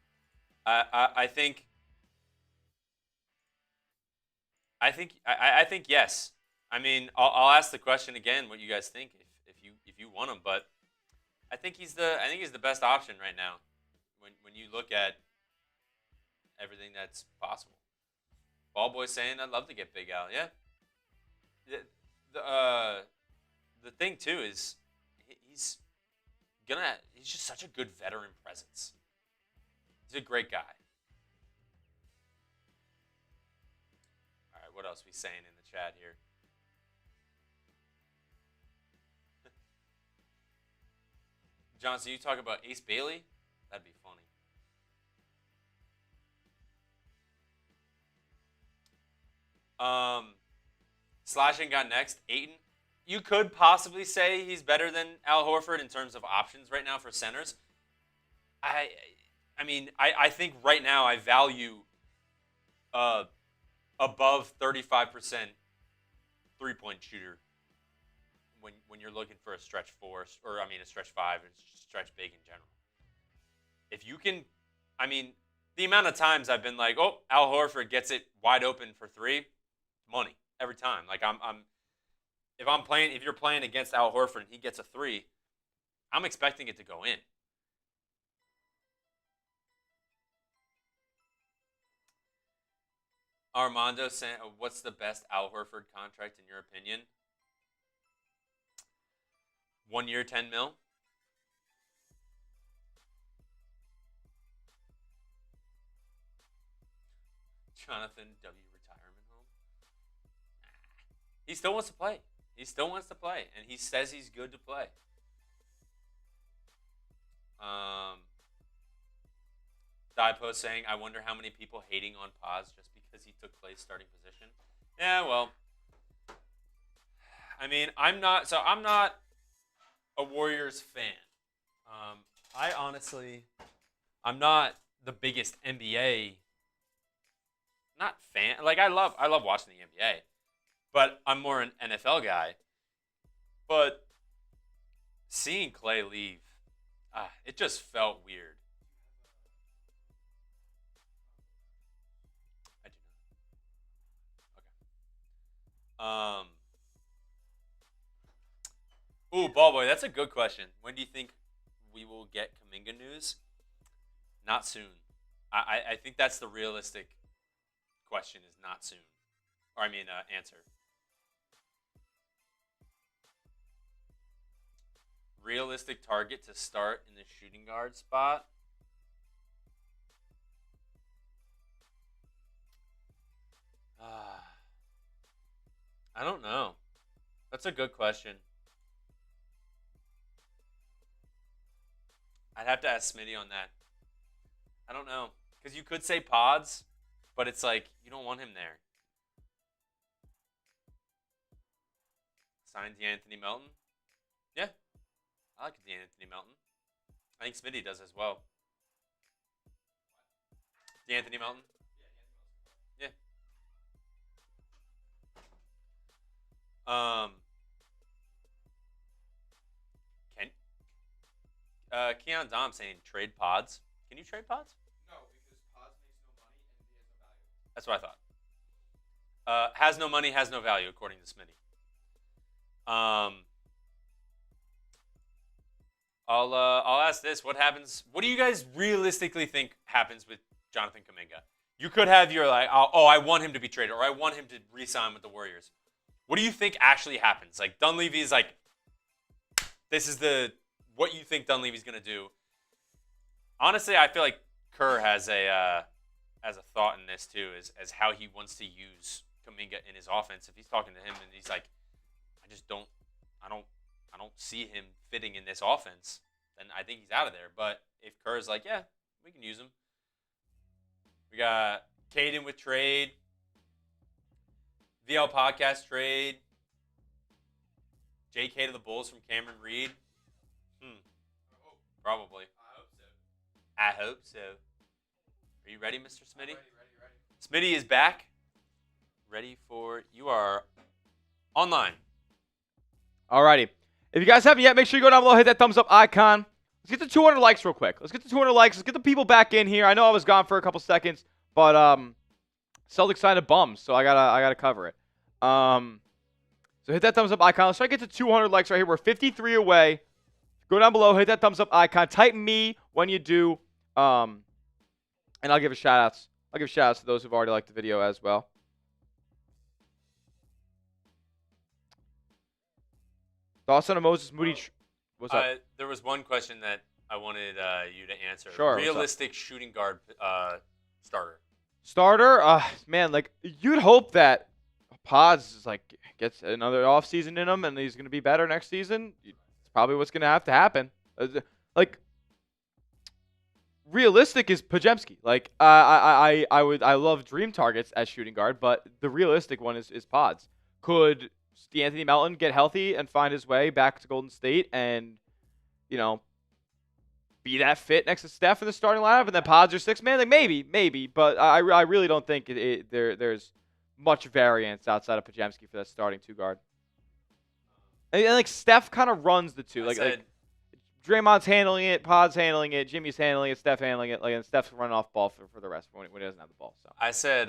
I think yes. I'll ask the question again. What you guys think if you want him, but I think he's the best option right now. When you look at everything that's possible. Ball Boy saying I'd love to get Big Al. Yeah. The thing too is he's just such a good veteran presence. He's a great guy. All right, what else are we saying in the chat here? Johnson, you talk about Ace Bailey? That'd be funny. Slashing got next. Ayton. You could possibly say he's better than Al Horford in terms of options right now for centers. I think right now I value above 35% three-point shooter when you're looking for a stretch 4, a stretch 5, and stretch big in general. If you can, the amount of times I've been like, oh, Al Horford gets it wide open for 3, money every time. Like if you're playing against Al Horford and he gets a 3, I'm expecting it to go in. Armando saying, what's the best Al Horford contract in your opinion? 1 year, $10 million. Jonathan W. retirement home. He still wants to play. And he says he's good to play. Post saying, I wonder how many people hating on Paz just because he took Clay's starting position. Yeah, well, I'm not a Warriors fan. I'm not the biggest NBA fan. Like I love watching the NBA, but I'm more an NFL guy. But seeing Clay leave, it just felt weird. I do not. Okay. Ooh, Ballboy, that's a good question. When do you think we will get Kuminga news? Not soon. I think that's the realistic question, is not soon. Answer. Realistic target to start in the shooting guard spot? I don't know. That's a good question. I'd have to ask Smitty on that. I don't know. Because you could say Pods, but it's like, you don't want him there. Sign DeAnthony Melton? Yeah. I like DeAnthony Melton. I think Smitty does as well. DeAnthony Melton? Yeah. Keon Dom saying trade Pods. Can you trade Pods? No, because Pods makes no money and he has no value. That's what I thought. Has no money, has no value, according to Smitty. I'll ask this: what happens? What do you guys realistically think happens with Jonathan Kuminga? You could have your I want him to be traded, or I want him to re-sign with the Warriors. What do you think actually happens? Like Dunleavy is like, this is what you think Dunleavy's gonna do. Honestly, I feel like Kerr has a thought in this too, as how he wants to use Kuminga in his offense. If he's talking to him and he's like, I don't see him fitting in this offense, then I think he's out of there. But if Kerr's like, yeah, we can use him. We got Caden with trade. VL podcast trade. JK to the Bulls from Cameron Reed. Probably. I hope so. Are you ready, Mr. Smitty? Ready. Smitty is back. Ready for you are online. Alrighty. If you guys haven't yet, make sure you go down below, hit that thumbs up icon. Let's get to 200 likes real quick. Let's get to 200 likes. Let's get the people back in here. I know I was gone for a couple seconds, but Celtics signed a bum, so I gotta cover it. So hit that thumbs up icon. Let's try to get to 200 likes right here. We're 53 away. Go down below, hit that thumbs up icon. Type me when you do, and I'll give a shout outs. I'll give shout outs to those who've already liked the video as well. Thoughts on a Moses Moody? What's up? There was one question that I wanted you to answer. Sure, what's up? Realistic shooting guard starter. Starter, man, like you'd hope that Pods is, like gets another offseason in him and he's gonna be better next season. It's probably what's gonna have to happen. Like realistic is Pajemski. Like I love dream targets as shooting guard, but the realistic one is Pods. Could D'Anthony Melton get healthy and find his way back to Golden State and be that fit next to Steph in the starting lineup, and then Pods are 6-man? Like maybe, but I really don't think there's much variance outside of Pajemski for that starting 2 guard. And like Steph kind of runs the 2. Like Draymond's handling it, Pods handling it, Jimmy's handling it, Steph handling it, and Steph's running off ball for the rest when he doesn't have the ball. So I said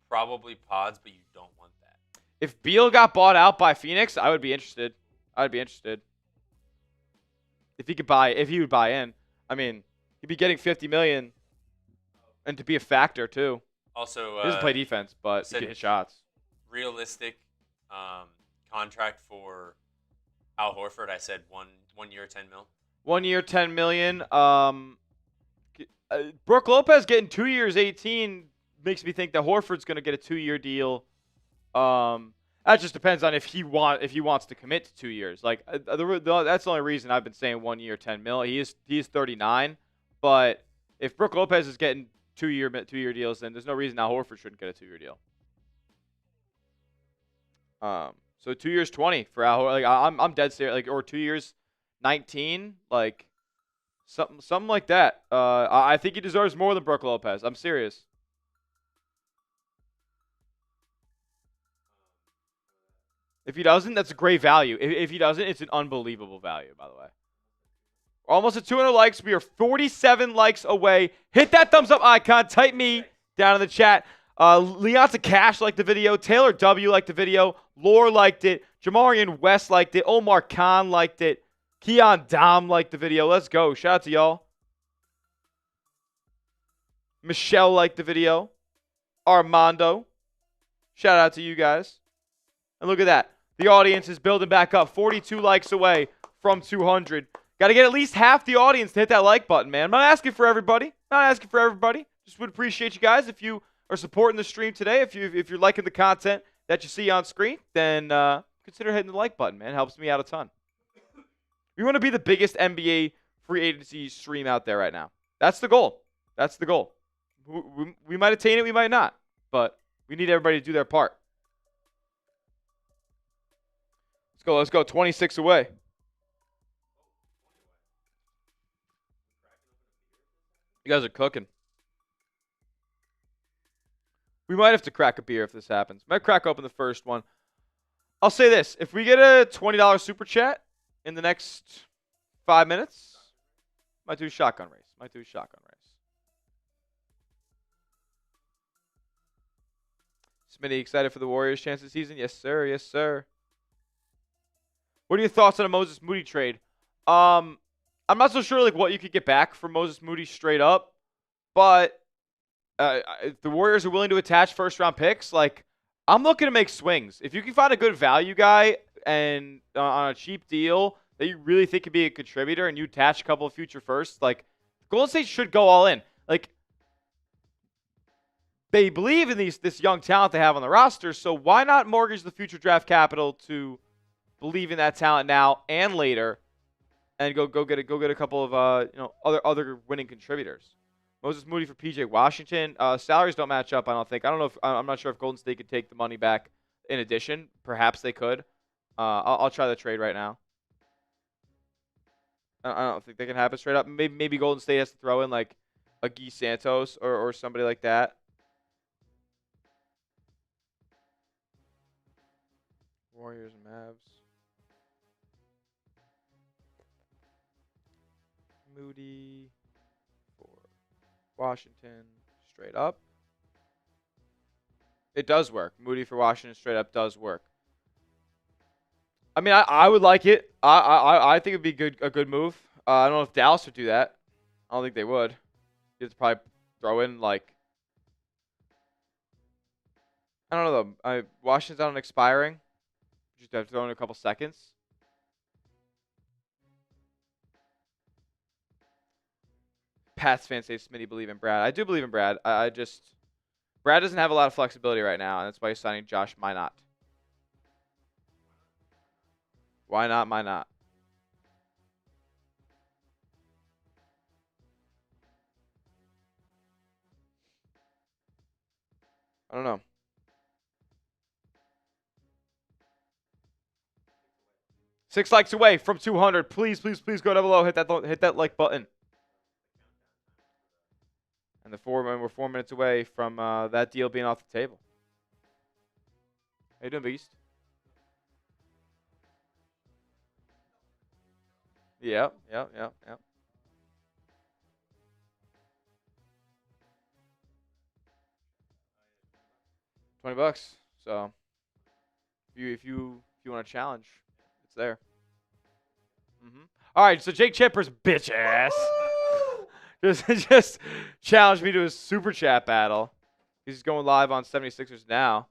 probably Pods, but you don't want that. If Beal got bought out by Phoenix, I would be interested. I'd be interested. If he would buy in. I mean, he'd be getting $50 million, and to be a factor too. Also, he doesn't play defense, but he can hit shots. Realistic contract for Al Horford. I said 1 year, $10 million. 1 year, $10 million. Brook Lopez getting 2 years, 18 makes me think that Horford's going to get a 2-year deal. That just depends on if he wants to commit to 2 years. Like that's the only reason I've been saying 1 year, $10 million. He is 39, but if Brook Lopez is getting 2-year deals, then there's no reason Al Horford shouldn't get a 2-year deal. So 2 years, 20 for Al Horford. Like I'm dead serious. Like, or 2 years, 19. Like something like that. I think he deserves more than Brook Lopez. I'm serious. If he doesn't, that's a great value. If he doesn't, it's an unbelievable value, by the way. We're almost at 200 likes. We are 47 likes away. Hit that thumbs up icon. Type me down in the chat. Leonta Cash liked the video. Taylor W liked the video. Lore liked it. Jamarian West liked it. Omar Khan liked it. Keon Dom liked the video. Let's go. Shout out to y'all. Michelle liked the video. Armando. Shout out to you guys. And look at that. The audience is building back up. 42 likes away from 200. Got to get at least half the audience to hit that like button, man. I'm not asking for everybody. Just would appreciate you guys if you are supporting the stream today. If you're liking the content that you see on screen, then consider hitting the like button, man. It helps me out a ton. We want to be the biggest NBA free agency stream out there right now. That's the goal. We might attain it, we might not. But we need everybody to do their part. Let's go. 26 away. You guys are cooking. We might have to crack a beer if this happens. Might crack open the first one. I'll say this. If we get a $20 super chat in the next 5 minutes, might do a shotgun race. Smitty, excited for the Warriors' chance this season? Yes, sir. What are your thoughts on a Moses Moody trade? I'm not so sure like what you could get back for Moses Moody straight up, but if the Warriors are willing to attach first-round picks, like I'm looking to make swings. If you can find a good value guy and on a cheap deal that you really think could be a contributor, and you attach a couple of future firsts, like Golden State should go all in. Like they believe in this young talent they have on the roster, so why not mortgage the future draft capital to believe in that talent now and later, and go get a couple of other winning contributors. Moses Moody for PJ Washington. Salaries don't match up, I don't think. I'm not sure if Golden State could take the money back in addition. Perhaps they could. I'll try the trade right now. I don't think they can happen straight up. Maybe Golden State has to throw in like a Guy Santos or somebody like that. Warriors and Mavs. Moody for Washington straight up. It does work. Moody for Washington straight up does work. I mean, I would like it. I think it'd be a good move. I don't know if Dallas would do that. I don't think they would. You have to probably throw in like I don't know though. Washington's on expiring. Just have to throw in a couple seconds. Pats fans say Smitty believe in Brad. I do believe in Brad. I just Brad doesn't have a lot of flexibility right now, and that's why he's signing Josh Minott. Why not Minott? I don't know. Six likes away from 200. Please, please, please go down below. Hit that like button. And we're 4 minutes away from that deal being off the table. How you doing, Beast? Yep. 20 bucks. So if you want to challenge, it's there. All right, so Jake Chipper's bitch ass just challenged me to a super chat battle. He's going live on 76ers now.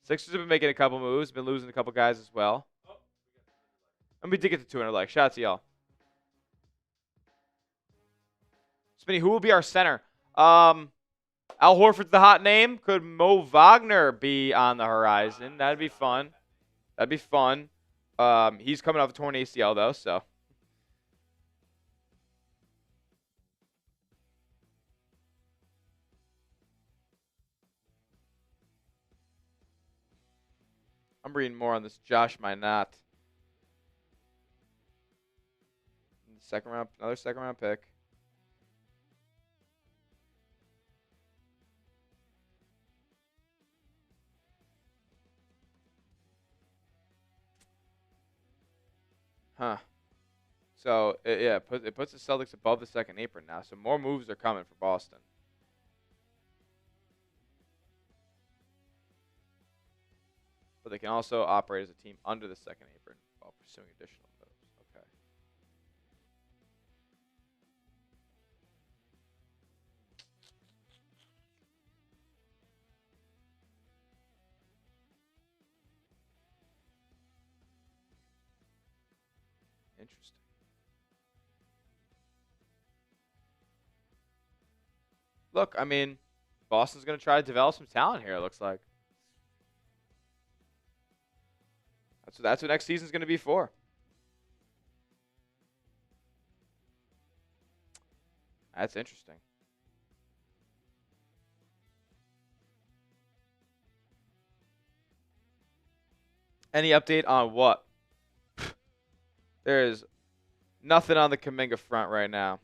Sixers have been making a couple moves, been losing a couple guys as well. And we did get to 200 likes. Shout out to y'all. Smitty, who will be our center? Al Horford's the hot name. Could Mo Wagner be on the horizon? That'd be fun. He's coming off a torn ACL, though, so. I'm reading more on this Josh Minott. Second round, another second round pick. Huh. So, it puts the Celtics above the second apron now. So, more moves are coming for Boston. But they can also operate as a team under the second apron while pursuing additional moves. Okay. Interesting. Look, I mean, Boston's going to try to develop some talent here, it looks like. That's what next season's going to be for. That's interesting. Any update on what? There is nothing on the Kaminga front right now.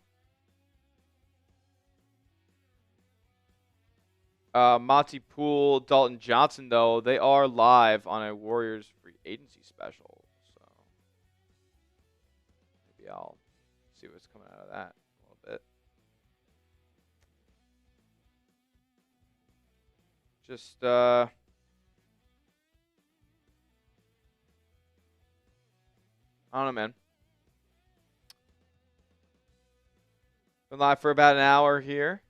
Monty Poole, Dalton Johnson, though, they are live on a Warriors free agency special. So maybe I'll see what's coming out of that a little bit. Just, I don't know, man. Been live for about an hour here.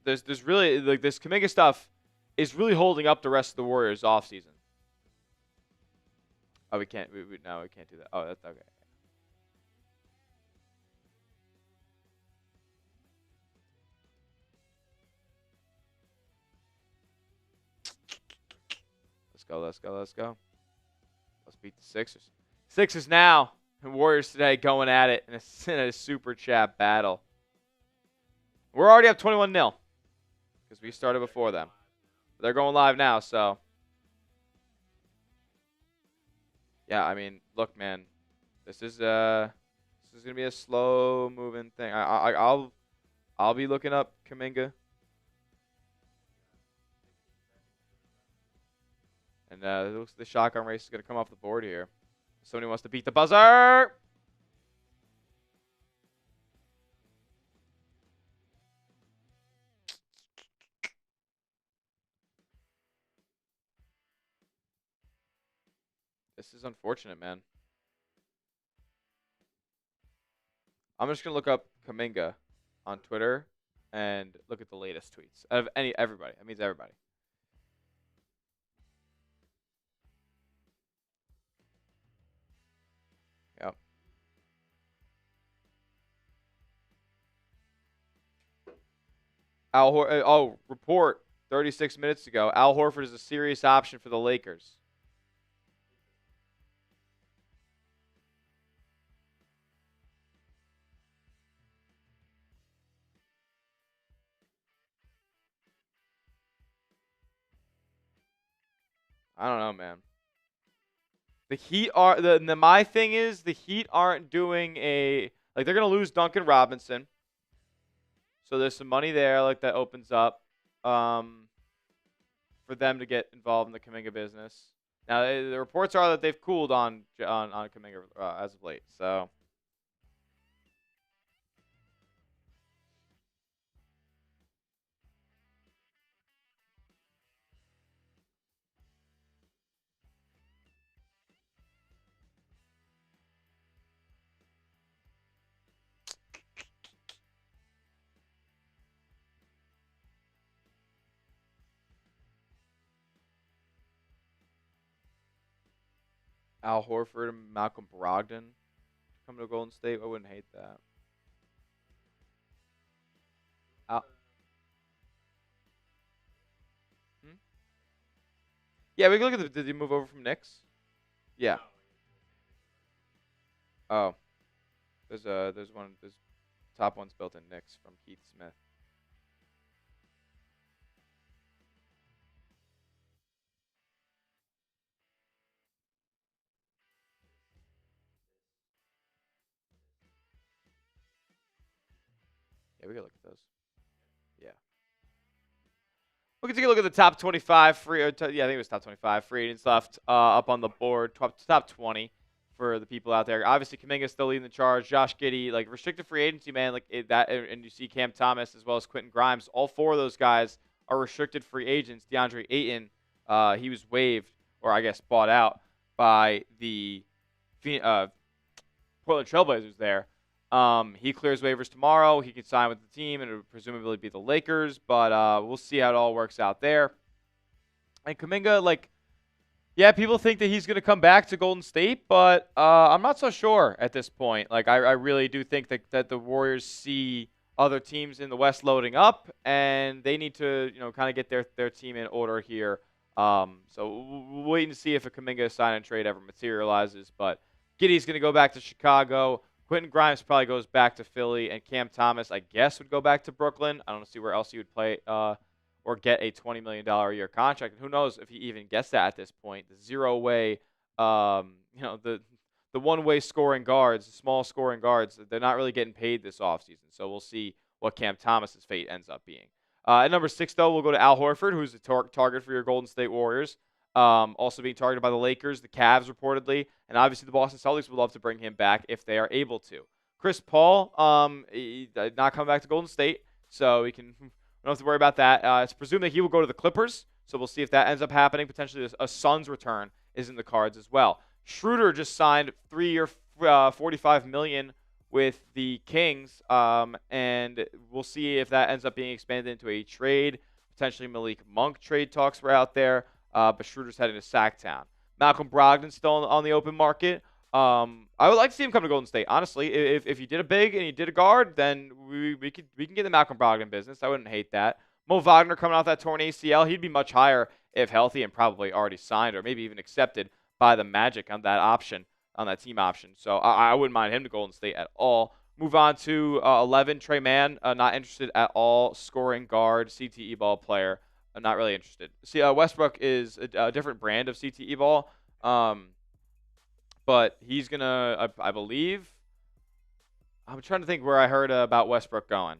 There's really, like, this Kuminga stuff is really holding up the rest of the Warriors offseason. Oh, we can't do that. Oh, that's okay. Let's go. Let's beat the Sixers. Sixers now. And Warriors today going at it in a super chat battle. We're already up 21-0 because we started before them. They're going live now, so. Yeah, I mean, look, man. This is gonna be a slow moving thing. I'll be looking up Kaminga. And it looks like the shotgun race is gonna come off the board here. Somebody wants to beat the buzzer. This is unfortunate, man. I'm just gonna look up Kaminga on Twitter and look at the latest tweets of everybody. That means everybody. Report 36 minutes ago. Al Horford is a serious option for the Lakers. I don't know, man. The Heat are my thing is the Heat aren't doing they're gonna lose Duncan Robinson. So there's some money there that opens up for them to get involved in the Kaminga business. Now the reports are that they've cooled on Kaminga as of late. So Al Horford and Malcolm Brogdon come to Golden State. I wouldn't hate that. Hmm? Yeah, we can look at did he move over from Knicks? Yeah. Oh, there's top one's built in Knicks from Keith Smith. Yeah, we can look at those. Yeah. We can take a look at the top 25 free. I think it was top 25 free agents left up on the board. Top 20 for the people out there. Obviously, Kuminga still leading the charge. Josh Giddey, restricted free agency, man. And you see Cam Thomas as well as Quentin Grimes. All four of those guys are restricted free agents. Deandre Ayton, he was waived, or I guess bought out by the Portland Trailblazers there. He clears waivers tomorrow. He can sign with the team, and it would presumably be the Lakers. But we'll see how it all works out there. And Kuminga, yeah, people think that he's going to come back to Golden State, but I'm not so sure at this point. I really do think that the Warriors see other teams in the West loading up, and they need to, kind of get their team in order here. So we'll wait and see if a Kuminga sign and trade ever materializes. But Giddey's going to go back to Chicago. Quentin Grimes probably goes back to Philly, and Cam Thomas, I guess, would go back to Brooklyn. I don't see where else he would play or get a $20 million a year contract. And who knows if he even gets that at this point. The zero-way, the one-way scoring guards, the small scoring guards, they're not really getting paid this offseason. So we'll see what Cam Thomas's fate ends up being. At number 6, though, we'll go to Al Horford, who's a target for your Golden State Warriors. Also being targeted by the Lakers, the Cavs reportedly, and obviously the Boston Celtics would love to bring him back if they are able to. Chris Paul, not coming back to Golden State, so we don't have to worry about that. It's presumed that he will go to the Clippers, so we'll see if that ends up happening. Potentially a Suns return is in the cards as well. Schroder just signed 3-year, $45 million with the Kings, and we'll see if that ends up being expanded into a trade. Potentially Malik Monk trade talks were out there. But Schroeder's heading to Sacktown. Malcolm Brogdon still on the open market. I would like to see him come to Golden State. Honestly, if you did a big and you did a guard, then we can get the Malcolm Brogdon business. I wouldn't hate that. Mo Wagner coming off that torn ACL, he'd be much higher if healthy and probably already signed or maybe even accepted by the Magic on that team option. So I wouldn't mind him to Golden State at all. Move on to 11, Tre Mann, not interested at all. Scoring guard, CTE ball player. I'm not really interested. See, Westbrook is a different brand of CTE ball, but he's gonna, I believe. I'm trying to think where I heard about Westbrook going.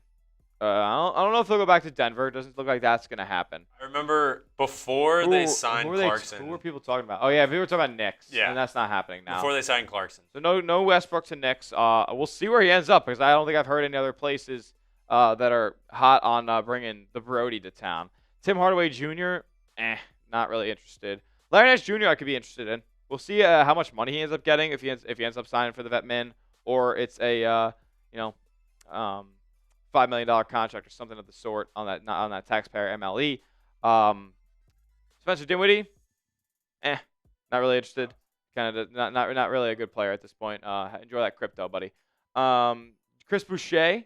I don't know if they'll go back to Denver. It doesn't look like that's gonna happen. I rember before they signed Clarkson. Who were people talking about? Oh yeah, we were talking about Knicks. Yeah, and that's not happening now. Before they signed Clarkson. So no Westbrook to Knicks. We'll see where he ends up because I don't think I've heard any other places that are hot on bringing the Brody to town. Tim Hardaway Jr., not really interested. Larry Nance Jr. I could be interested in. We'll see how much money he ends up getting if he ends up signing for the vet min, or it's a $5 million contract or something of the sort on that taxpayer MLE. Spencer Dinwiddie, not really interested. Kind of not really a good player at this point. Enjoy that crypto, buddy. Chris Boucher,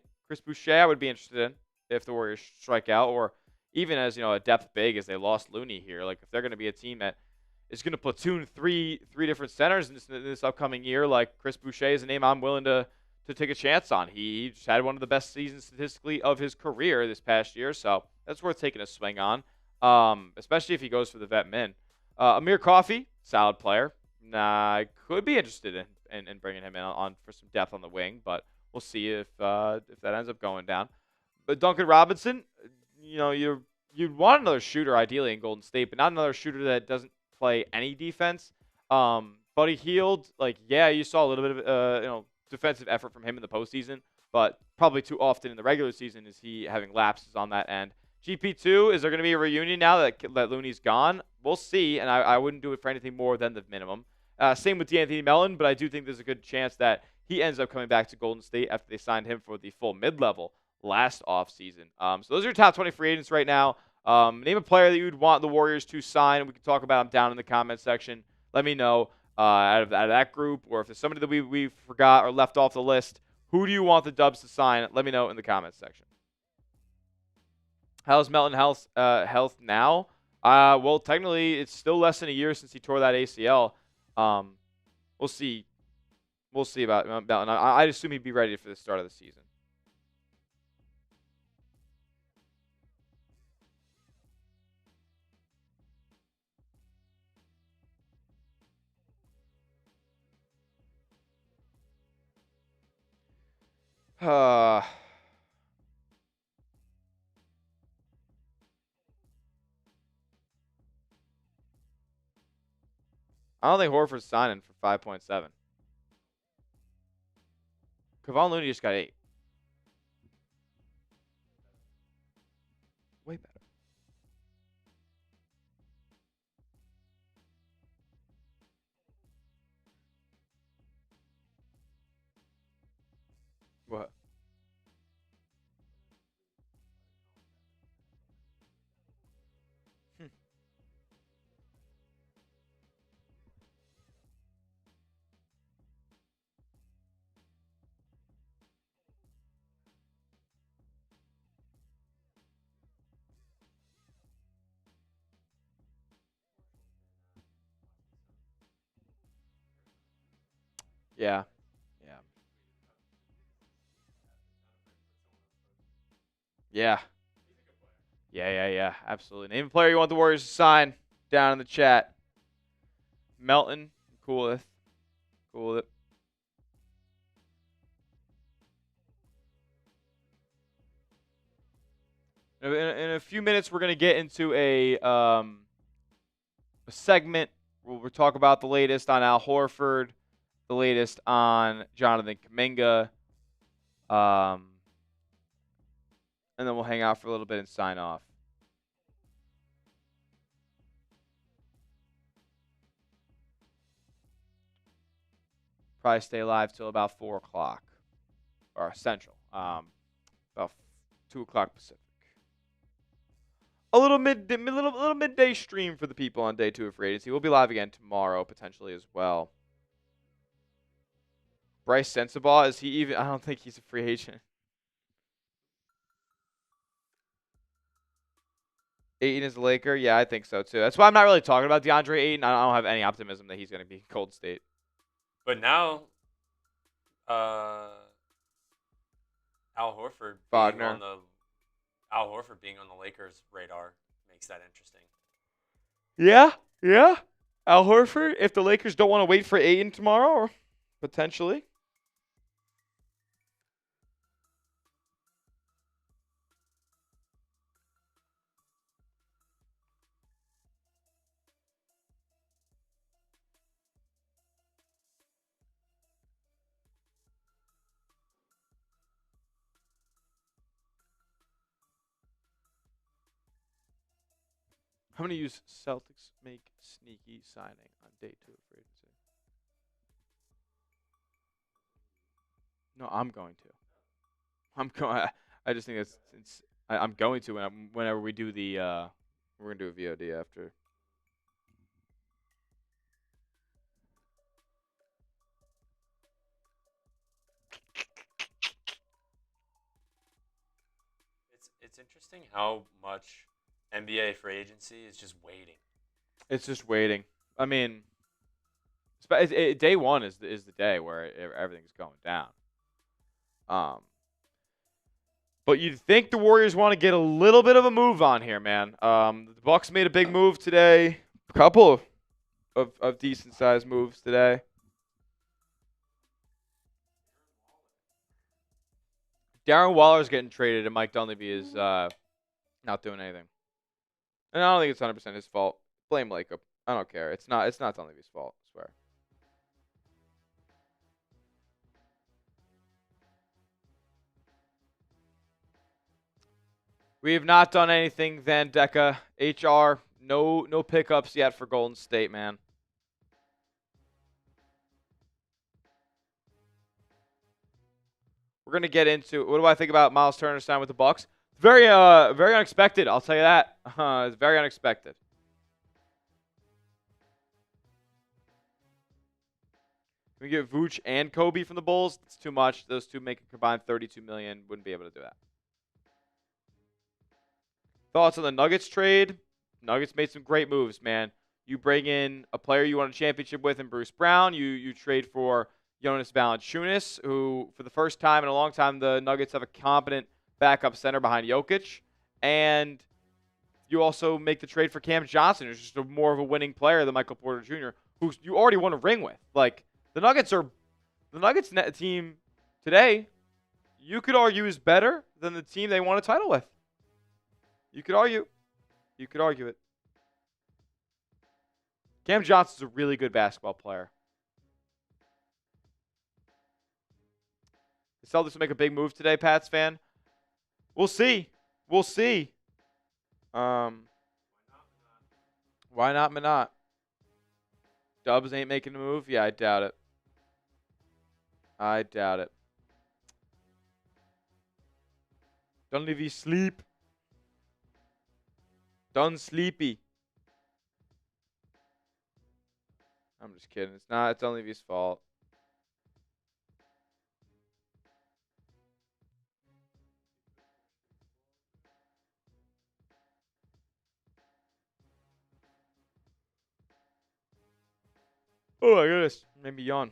I would be interested in. if the Warriors strike out, or even as a depth big as they lost Looney here. Like if they're going to be a team that is going to platoon three different centers in this upcoming year, like Chris Boucher is a name I'm willing to take a chance on. He just had one of the best seasons statistically of his career this past year, so that's worth taking a swing on, especially if he goes for the vet min. Amir Coffey, solid player. I could be interested in bringing him in on for some depth on the wing, but we'll see if that ends up going down. But Duncan Robinson, you'd want another shooter ideally in Golden State, but not another shooter that doesn't play any defense. Buddy Hield, you saw a little bit of defensive effort from him in the postseason, but probably too often in the regular season is he having lapses on that end. GP2, is there going to be a reunion now that Looney's gone? We'll see, and I wouldn't do it for anything more than the minimum. Same with D'Anthony Mellon, but I do think there's a good chance that he ends up coming back to Golden State after they signed him for the full mid-level last offseason. So those are your top 20 free agents right now. Name a player that you would want the Warriors to sign. We can talk about them down in the comment section. Let me know out of that group, or if there's somebody that we forgot or left off the list. Who do you want the Dubs to sign? Let me know in the comments section. How's Melton health now? Well, technically, it's still less than a year since he tore that ACL. We'll see. We'll see about Melton. I'd assume he'd be ready for the start of the season. I don't think Horford's signing for 5.7. Kevon Looney just got 8. Way better. What? Yeah. Yeah. Yeah. Absolutely. Name a player you want the Warriors to sign down in the chat. Melton, cool with it. In a few minutes, we're going to get into a segment where we'll talk about the latest on Al Horford, the latest on Jonathan Kuminga, and then we'll hang out for a little bit and sign off. Probably stay live till about 4 o'clock, or Central, about 2 o'clock Pacific. A little midday stream for the people on day 2 of free agency. We'll be live again tomorrow, potentially as well. Bryce Sensabaugh, is he even? I don't think he's a free agent. Ayton is a Laker? Yeah, I think so too. That's why I'm not really talking about DeAndre Ayton. I don't have any optimism that he's going to be Golden State. But now, Al Horford Wagner. being on the Lakers' radar makes that interesting. Yeah. Al Horford, if the Lakers don't want to wait for Ayton tomorrow, or potentially. How many use Celtics make sneaky signing on day 2 of free agency? No, I'm going to. I just think I'm going to whenever we do the we're gonna do a VOD after. It's interesting how much NBA free agency is just waiting. It's just waiting. I mean, day one is the day where everything's going down. But you'd think the Warriors want to get a little bit of a move on here, man. The Bucks made a big move today. A couple of decent sized moves today. Darren Waller's getting traded, and Mike Dunleavy is not doing anything. And I don't think it's 100% his fault. Blame Lacob. I don't care. It's not Dunleavy's fault, I swear. We have not done anything then, Deca. HR, no pickups yet for Golden State, man. We're gonna get into what do I think about Miles Turner signing with the Bucks? Very unexpected. I'll tell you that. It's very unexpected. Can we get Vooch and Kobe from the Bulls? It's too much. Those two make a combined $32 million. Wouldn't be able to do that. Thoughts on the Nuggets trade? Nuggets made some great moves, man. You bring in a player you won a championship with in Bruce Brown. You trade for Jonas Valanciunas, who for the first time in a long time the Nuggets have a competent backup center behind Jokic. And you also make the trade for Cam Johnson, who's just more of a winning player than Michael Porter Jr., who you already won a ring with. Like, the Nuggets team today, you could argue is better than the team they won a title with. You could argue it. Cam Johnson's a really good basketball player. The Celtics will make a big move today, Pats fan. We'll see. Why not Minott? Dubs ain't making a move? Yeah, I doubt it. Dunleavy sleep. Done sleepy. I'm just kidding. It's not. It's Dunleavy's fault. Oh my goodness. Made me yawn.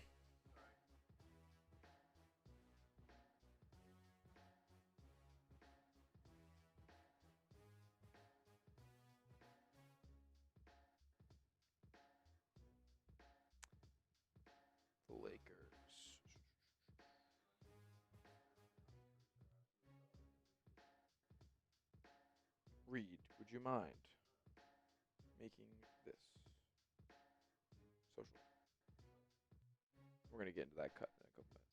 The Lakers. Reed, would you mind making this social? We're going to get into that cut in a couple minutes.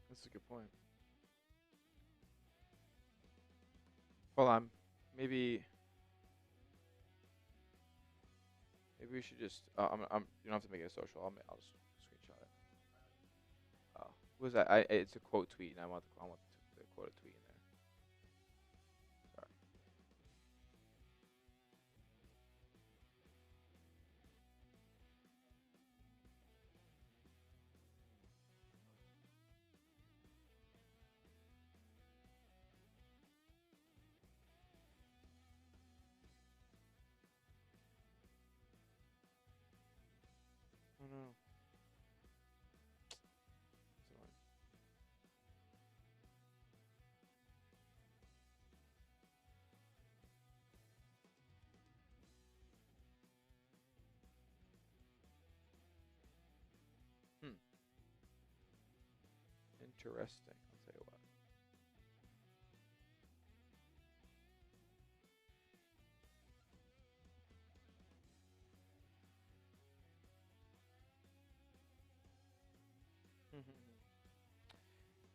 That's a good point. Hold on. Maybe we should just. You don't have to make it a social. I'll just screenshot it. Oh, what was that? It's a quote tweet, and I want the quote tweet in there. Sorry. Oh no. Interesting. I'll tell you what.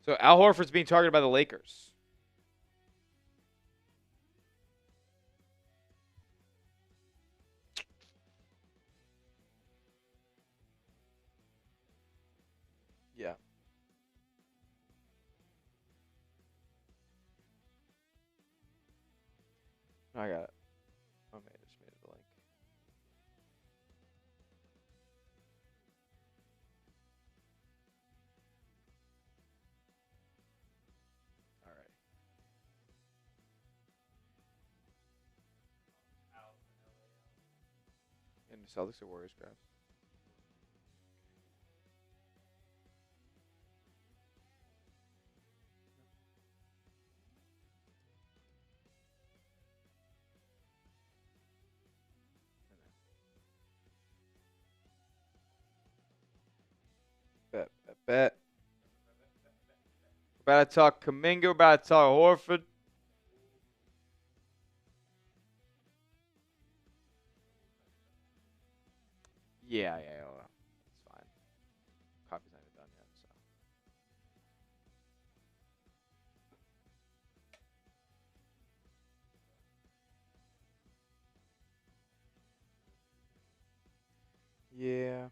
So Al Horford's being targeted by the Lakers. Yeah. I got it. Oh, man, I just made it a link. All right. And the Celtics or Warriors grabs. Bet. We're about to talk Kaminga. We're about to talk Horford. Yeah. It's fine. Copy's not even done yet, so. Yeah.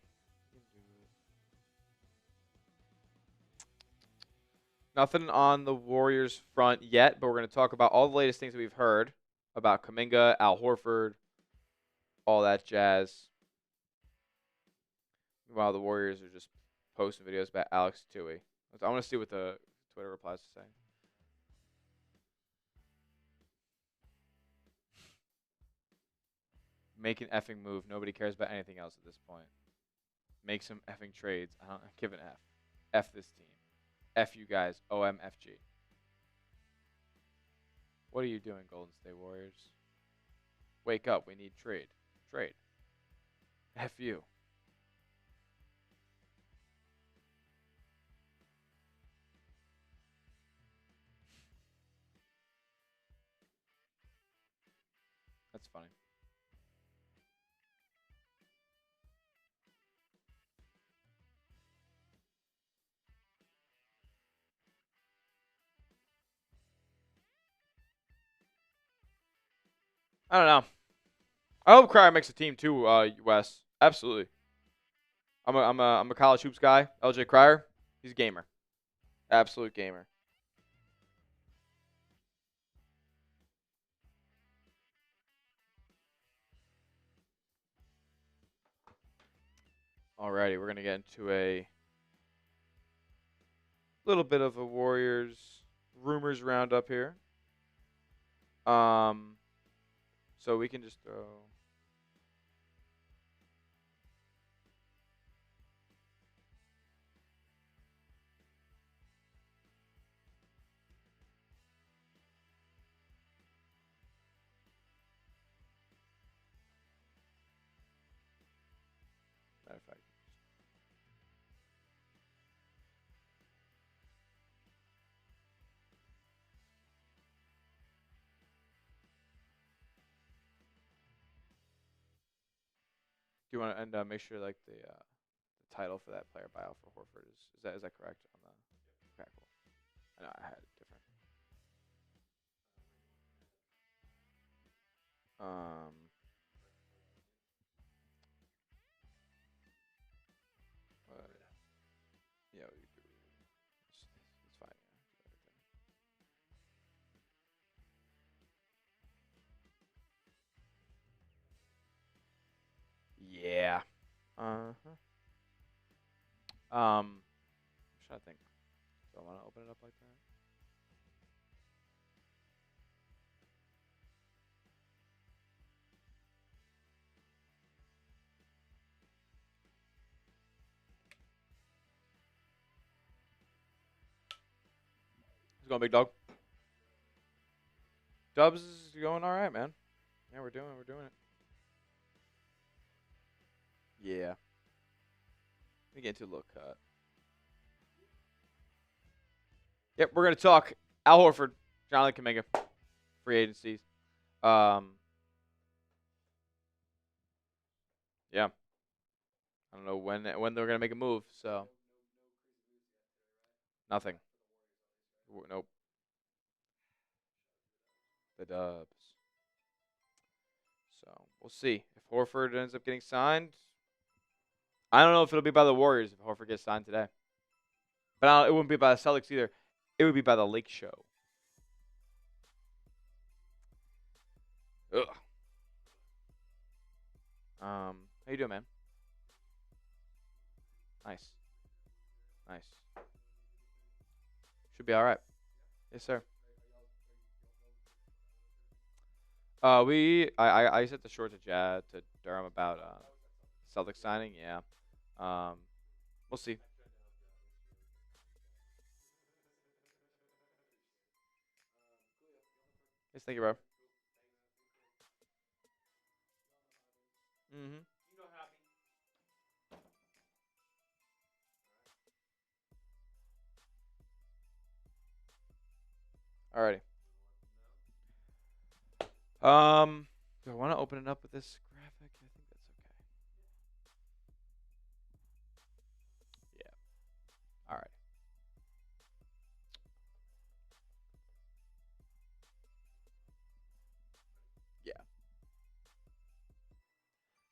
Nothing on the Warriors front yet, but we're going to talk about all the latest things that we've heard about Kuminga, Al Horford, all that jazz. While the Warriors are just posting videos about Alex Tui. I want to see what the Twitter replies are saying. Make an effing move. Nobody cares about anything else at this point. Make some effing trades. I don't give an F. F this team. F you guys. OMFG. What are you doing, Golden State Warriors? Wake up. We need trade. Trade. F you. That's funny. I don't know. I hope Cryer makes a team too, Wes. Absolutely. I'm a college hoops guy. LJ Cryer, he's a gamer. Absolute gamer. Alrighty, we're gonna get into a little bit of a Warriors rumors roundup here. So we can just throw. Matter of fact. Do you want to make sure like the title for that player buyout for Horford is that correct on the? Okay, cool. I know I had it different. Uh, yeah, it's fine. Yeah. Uh huh. I'm trying to think. Do I want to open it up like that? Who's going, big dog? Dubs is going all right, man. Yeah, we're doing it. Yeah. We get into a little cut. Yep, we're gonna talk Al Horford, Jonathan Kuminga, free agencies. Yeah. I don't know when they're gonna make a move. So Nothing. Nope. The Dubs. So we'll see if Horford ends up getting signed. I don't know if it'll be by the Warriors if Horford gets signed today. But it wouldn't be by the Celtics either. It would be by the Lake Show. Ugh. How you doing, man? Nice. Should be all right. Yes, sir. I sent the short to Durham about Celtics signing. Yeah. We'll see. Yes, thank you, bro. Mm-hmm. Alrighty. Do I want to open it up with this graphic? I think that's okay. Yeah. Alright. Yeah.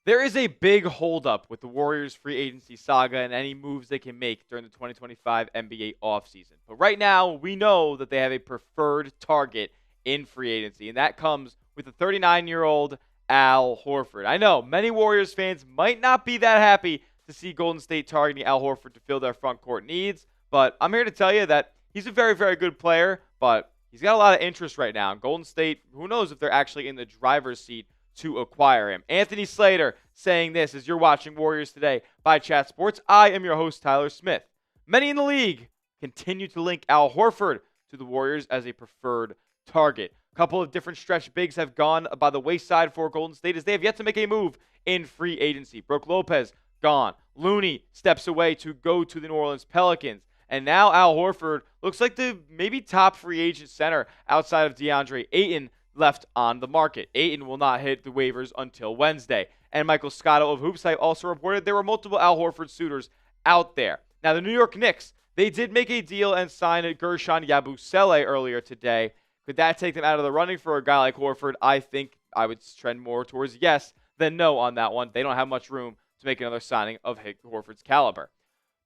There is a big holdup with the Warriors free agency saga and any moves they can make during the 2025 NBA offseason. But right now, we know that they have a preferred target in free agency, and that comes with the 39-year-old Al Horford. I know many Warriors fans might not be that happy to see Golden State targeting Al Horford to fill their front court needs, but I'm here to tell you that he's a very, very good player, but he's got a lot of interest right now. Golden State, who knows if they're actually in the driver's seat to acquire him. Anthony Slater saying this as you're watching Warriors Today by Chat Sports. I am your host, Tyler Smith. Many in the league continue to link Al Horford to the Warriors as a preferred target. A couple of different stretch bigs have gone by the wayside for Golden State as they have yet to make a move in free agency. Brook Lopez, gone. Looney steps away to go to the New Orleans Pelicans. And now Al Horford looks like the maybe top free agent center outside of DeAndre Ayton left on the market. Ayton will not hit the waivers until Wednesday. And Michael Scotto of Hoopsite also reported there were multiple Al Horford suitors out there. Now, the New York Knicks, they did make a deal and sign Gershon Yabusele earlier today. Could that take them out of the running for a guy like Horford? I think I would trend more towards yes than no on that one. They don't have much room to make another signing of Horford's caliber.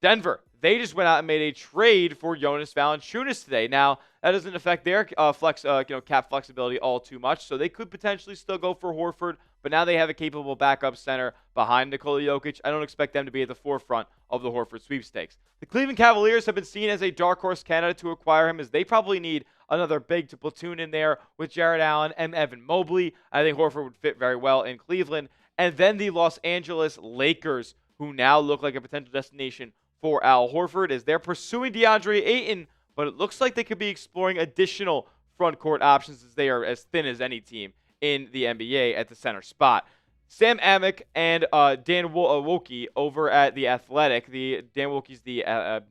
Denver, they just went out and made a trade for Jonas Valanciunas today. Now, that doesn't affect their cap flexibility all too much, so they could potentially still go for Horford, but now they have a capable backup center behind Nikola Jokic. I don't expect them to be at the forefront of the Horford sweepstakes. The Cleveland Cavaliers have been seen as a dark horse candidate to acquire him, as they probably need another big to platoon in there with Jared Allen and Evan Mobley. I think Horford would fit very well in Cleveland. And then the Los Angeles Lakers, who now look like a potential destination for Al Horford, as they're pursuing DeAndre Ayton, but it looks like they could be exploring additional front court options as they are as thin as any team in the NBA at the center spot. Sam Amick and Dan Wojcicki over at The Athletic. Dan Wojcicki's the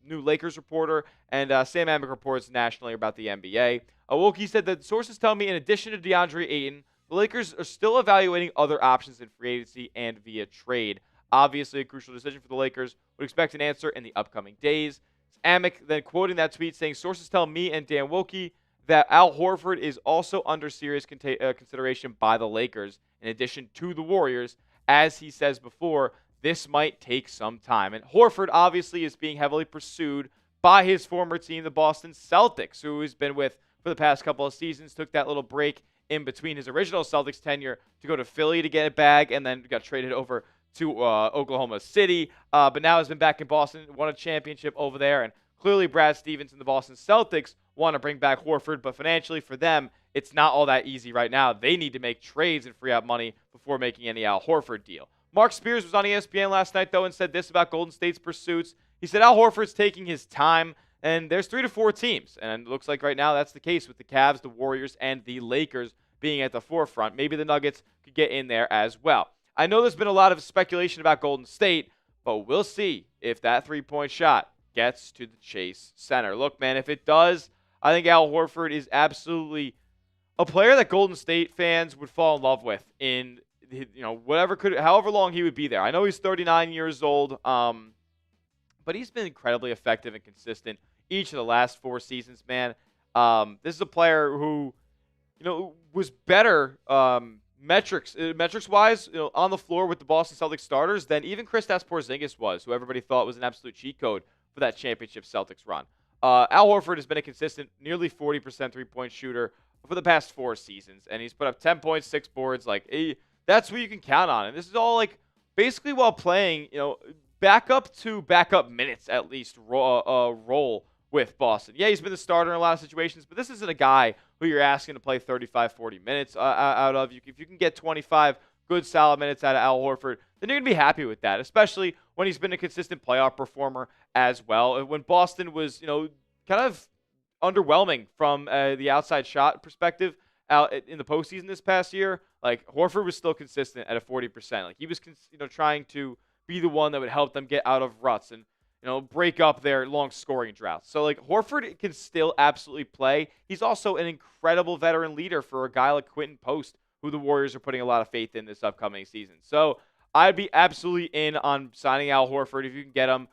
new Lakers reporter, and Sam Amick reports nationally about the NBA. Wojcicki said that sources tell me in addition to DeAndre Ayton, the Lakers are still evaluating other options in free agency and via trade. Obviously, a crucial decision for the Lakers. Would expect an answer in the upcoming days. Amick then quoting that tweet saying, sources tell me and Dan Wojcicki that Al Horford is also under serious consideration by the Lakers, in addition to the Warriors. As he says before, this might take some time. And Horford obviously is being heavily pursued by his former team, the Boston Celtics, who he's been with for the past couple of seasons. Took that little break in between his original Celtics tenure to go to Philly to get a bag, and then got traded over to Oklahoma City, but now has been back in Boston, won a championship over there, and clearly Brad Stevens and the Boston Celtics want to bring back Horford, but financially for them, it's not all that easy right now. They need to make trades and free up money before making any Al Horford deal. Mark Spears was on ESPN last night, though, and said this about Golden State's pursuits. He said Al Horford's taking his time, and there's 3 to 4 teams, and it looks like right now that's the case with the Cavs, the Warriors, and the Lakers being at the forefront. Maybe the Nuggets could get in there as well. I know there's been a lot of speculation about Golden State, but we'll see if that three-point shot gets to the Chase Center. Look, man, if it does, I think Al Horford is absolutely a player that Golden State fans would fall in love with in, however long he would be there. I know he's 39 years old, but he's been incredibly effective and consistent each of the last 4 seasons, man. This is a player who, was better metrics-wise, on the floor with the Boston Celtics starters than even Kristaps Porzingis was, who everybody thought was an absolute cheat code for that championship Celtics run. Al Horford has been a consistent, nearly 40% three-point shooter for the past 4 seasons, and he's put up 10 points, 6 boards. That's what you can count on, and this is all basically while playing, backup to backup minutes at least role with Boston. Yeah, he's been the starter in a lot of situations, but this isn't a guy who you're asking to play 35, 40 minutes out of. If you can get 25 good, solid minutes out of Al Horford, then you're going to be happy with that, especially when he's been a consistent playoff performer as well. When Boston was, kind of underwhelming from the outside shot perspective out in the postseason this past year, Horford was still consistent at a 40%. He was, trying to be the one that would help them get out of ruts and, break up their long scoring droughts. So, Horford can still absolutely play. He's also an incredible veteran leader for a guy like Quentin Post, who the Warriors are putting a lot of faith in this upcoming season. So, I'd be absolutely in on signing Al Horford if you can get him.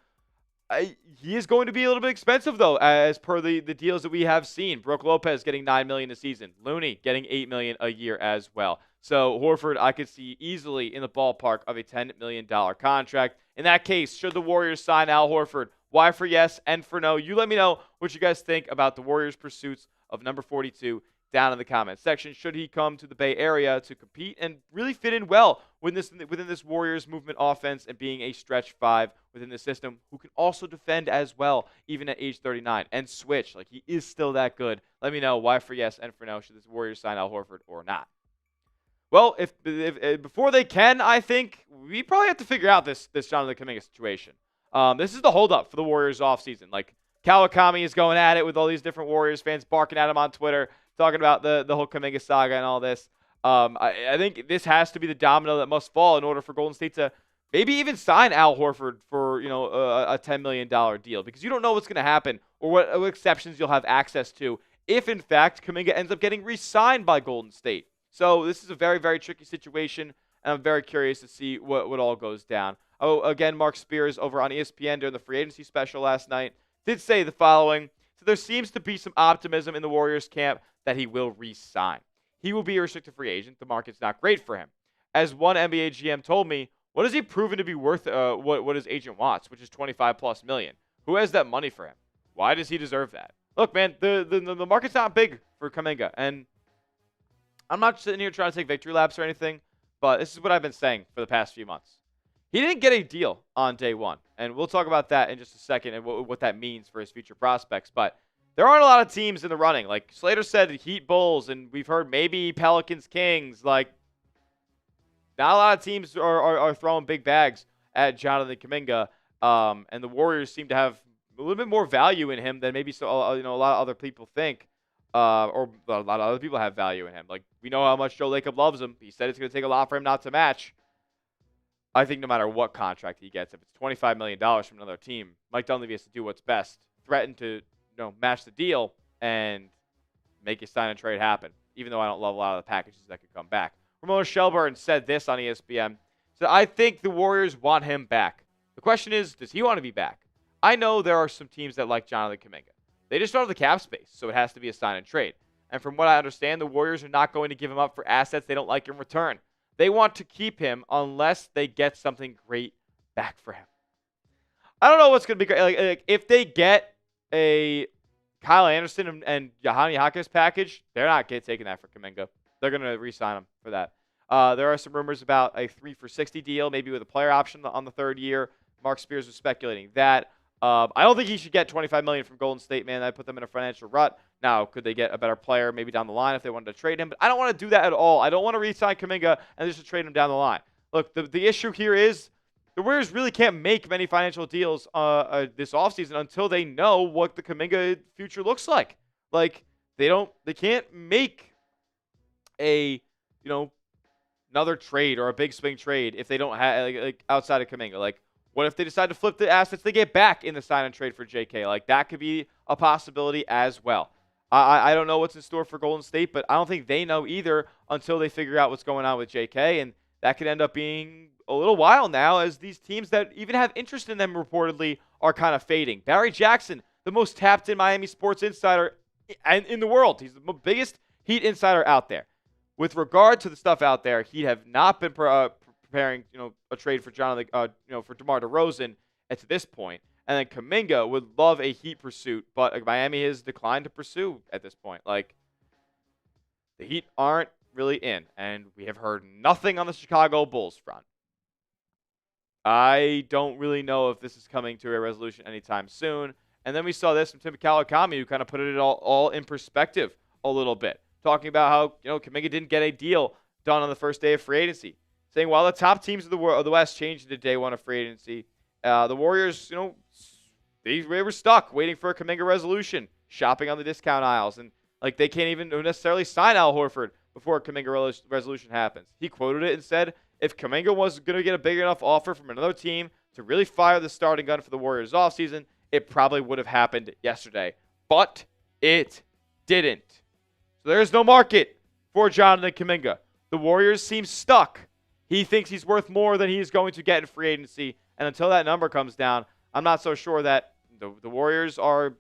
He is going to be a little bit expensive, though, as per the deals that we have seen. Brook Lopez getting $9 million a season. Looney getting $8 million a year as well. So Horford, I could see easily in the ballpark of a $10 million contract. In that case, should the Warriors sign Al Horford? Why for yes and for no? You let me know what you guys think about the Warriors' pursuits of number 42 down in the comments section. Should he come to the Bay Area to compete and really fit in well within this Warriors movement offense and being a stretch 5 within the system who can also defend as well, even at age 39, and switch. He is still that good. Let me know why for yes and for no. Should this Warriors sign Al Horford or not? Well, if before they can, I think we probably have to figure out this Jonathan Kuminga situation. This is the holdup for the Warriors offseason. Kawakami is going at it with all these different Warriors fans barking at him on Twitter, talking about the whole Kuminga saga and all this. I think this has to be the domino that must fall in order for Golden State to maybe even sign Al Horford for a $10 million deal, because you don't know what's going to happen or what exceptions you'll have access to if, in fact, Kuminga ends up getting re-signed by Golden State. So this is a very, very tricky situation, and I'm very curious to see what all goes down. Oh, again, Mark Spears over on ESPN during the free agency special last night did say the following. So there seems to be some optimism in the Warriors camp that he will re-sign. He will be a restricted free agent. The market's not great for him. As one NBA GM told me, what has he proven to be worth what his agent wants, which is $25+ million? Who has that money for him? Why does he deserve that? Look, man, the market's not big for Kuminga, and I'm not sitting here trying to take victory laps or anything, but this is what I've been saying for the past few months. He didn't get a deal on day one, and we'll talk about that in just a second and what that means for his future prospects, but there aren't a lot of teams in the running. Slater said, Heat Bulls, and we've heard maybe Pelicans Kings. Not a lot of teams are throwing big bags at Jonathan Kuminga, and the Warriors seem to have a little bit more value in him than maybe a lot of other people think. Or a lot of other people have value in him. We know how much Joe Lacob loves him. He said it's going to take a lot for him not to match. I think no matter what contract he gets, if it's $25 million from another team, Mike Dunleavy has to do what's best, threaten to match the deal, and make a sign and trade happen, even though I don't love a lot of the packages that could come back. Ramona Shelburne said this on ESPN. So I think the Warriors want him back. The question is, does he want to be back? I know there are some teams that like Jonathan Kuminga. They just don't have the cap space, so it has to be a sign and trade. And from what I understand, the Warriors are not going to give him up for assets they don't like in return. They want to keep him unless they get something great back for him. I don't know what's going to be great. If they get a Kyle Anderson and Johanny Jaquez package, they're not taking that for Kuminga. They're going to re-sign him for that. There are some rumors about a 3 for $60 deal, maybe with a player option on the 3rd year. Mark Spears was speculating that. I don't think he should get $25 million from Golden State, man. That put them in a financial rut. Now, could they get a better player maybe down the line if they wanted to trade him? But I don't want to do that at all. I don't want to re-sign Kuminga and just to trade him down the line. Look, the issue here is the Warriors really can't make many financial deals this offseason until they know what the Kuminga future looks like. They can't make a another trade or a big swing trade if they don't have outside of Kuminga. What if they decide to flip the assets they get back in the sign and trade for JK? That could be a possibility as well. I don't know what's in store for Golden State, but I don't think they know either until they figure out what's going on with JK, and that could end up being a little while now as these teams that even have interest in them reportedly are kind of fading. Barry Jackson, the most tapped in Miami sports insider in the world. He's the biggest Heat insider out there. With regard to the stuff out there, he have not been preparing, a trade for for DeMar DeRozan to this point. And then Kuminga would love a Heat pursuit, but Miami has declined to pursue at this point. Like, the Heat aren't really in, and we have heard nothing on the Chicago Bulls front. I don't really know if this is coming to a resolution anytime soon. And then we saw this from Tim Kawakami, who kind of put it all in perspective a little bit, talking about how Kaminga didn't get a deal done on the first day of free agency, saying while the top teams of the West changed into day one of free agency, the Warriors, they were stuck waiting for a Kaminga resolution, shopping on the discount aisles, and like they can't even necessarily sign Al Horford before a Kaminga resolution happens. He quoted it and said, if Kaminga was going to get a big enough offer from another team to really fire the starting gun for the Warriors offseason, it probably would have happened yesterday. But it didn't. So there's no market for Jonathan Kuminga. The Warriors seem stuck. He thinks he's worth more than he's going to get in free agency. And until that number comes down, I'm not so sure that the Warriors are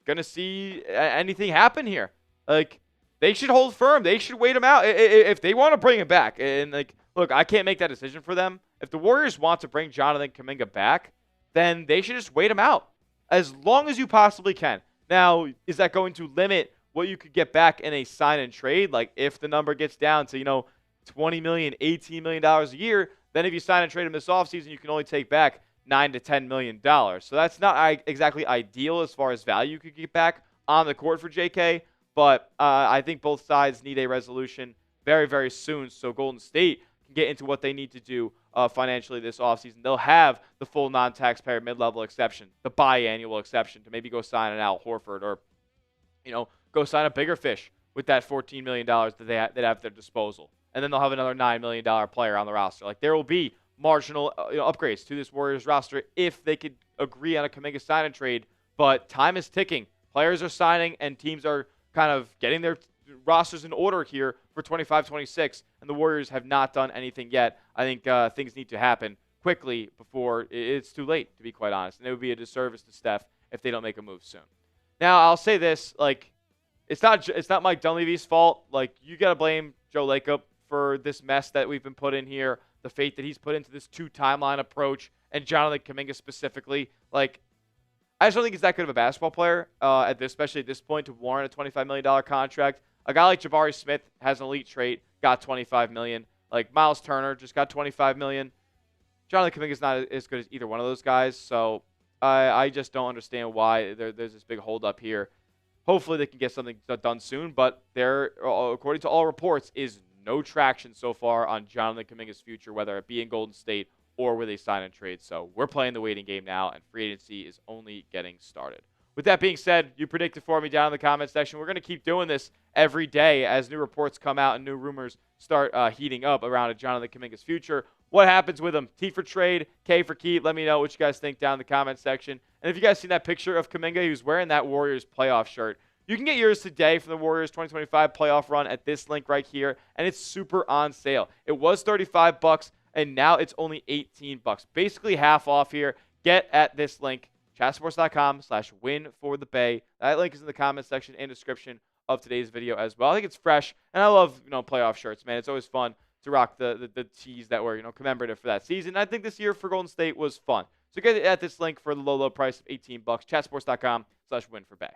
going to see anything happen here. Like, they should hold firm. They should wait him out if they want to bring him back. And, look, I can't make that decision for them. If the Warriors want to bring Jonathan Kuminga back, then they should just wait him out as long as you possibly can. Now, is that going to limit what you could get back in a sign and trade? Like, if the number gets down to, $20 million, $18 million a year, then if you sign and trade him this offseason, you can only take back $9 to $10 million. So that's not exactly ideal as far as value you could get back on the court for JK. But I think both sides need a resolution very, very soon so Golden State can get into what they need to do financially this offseason. They'll have the full non-taxpayer mid-level exception, the biannual exception to maybe go sign an Al Horford or, go sign a bigger fish with that $14 million that they have at their disposal. And then they'll have another $9 million player on the roster. Like, there will be marginal upgrades to this Warriors roster if they could agree on a Kuminga sign and trade. But time is ticking. Players are signing, and teams are kind of getting their rosters in order here for 25-26, and the Warriors have not done anything yet. I think things need to happen quickly before it's too late, to be quite honest. And it would be a disservice to Steph if they don't make a move soon. Now, I'll say this, it's not Mike Dunleavy's fault. You got to blame Joe Lacob for this mess that we've been put in here, the fate that he's put into this two-timeline approach, and Jonathan Kuminga specifically. I just don't think he's that good of a basketball player, especially at this point, to warrant a $25 million contract. A guy like Jabari Smith has an elite trait, got $25 million. Miles Turner just got $25 million. Jonathan Kuminga is not as good as either one of those guys, so I just don't understand why there's this big holdup here. Hopefully they can get something done soon, but there, according to all reports, is no traction so far on Jonathan Kuminga's future, whether it be in Golden State or with a sign and trade. So we're playing the waiting game now, and free agency is only getting started. With that being said, you predict it for me down in the comment section. We're going to keep doing this every day as new reports come out and new rumors start heating up around Jonathan Kuminga's future. What happens with him? T for trade, K for keep. Let me know what you guys think down in the comment section. And if you guys seen that picture of Kuminga, he was wearing that Warriors playoff shirt. You can get yours today from the Warriors 2025 playoff run at this link right here, and it's super on sale. It was $35, and now it's only $18. Basically half off here. Get at this link, chatsports.com/win4thebay. That link is in the comment section and description of today's video as well. I think it's fresh, and I love playoff shirts, man. It's always fun to rock the tees that were commemorative for that season. And I think this year for Golden State was fun. So get at this link for the low price of $18. Chatsports.com/win4bay.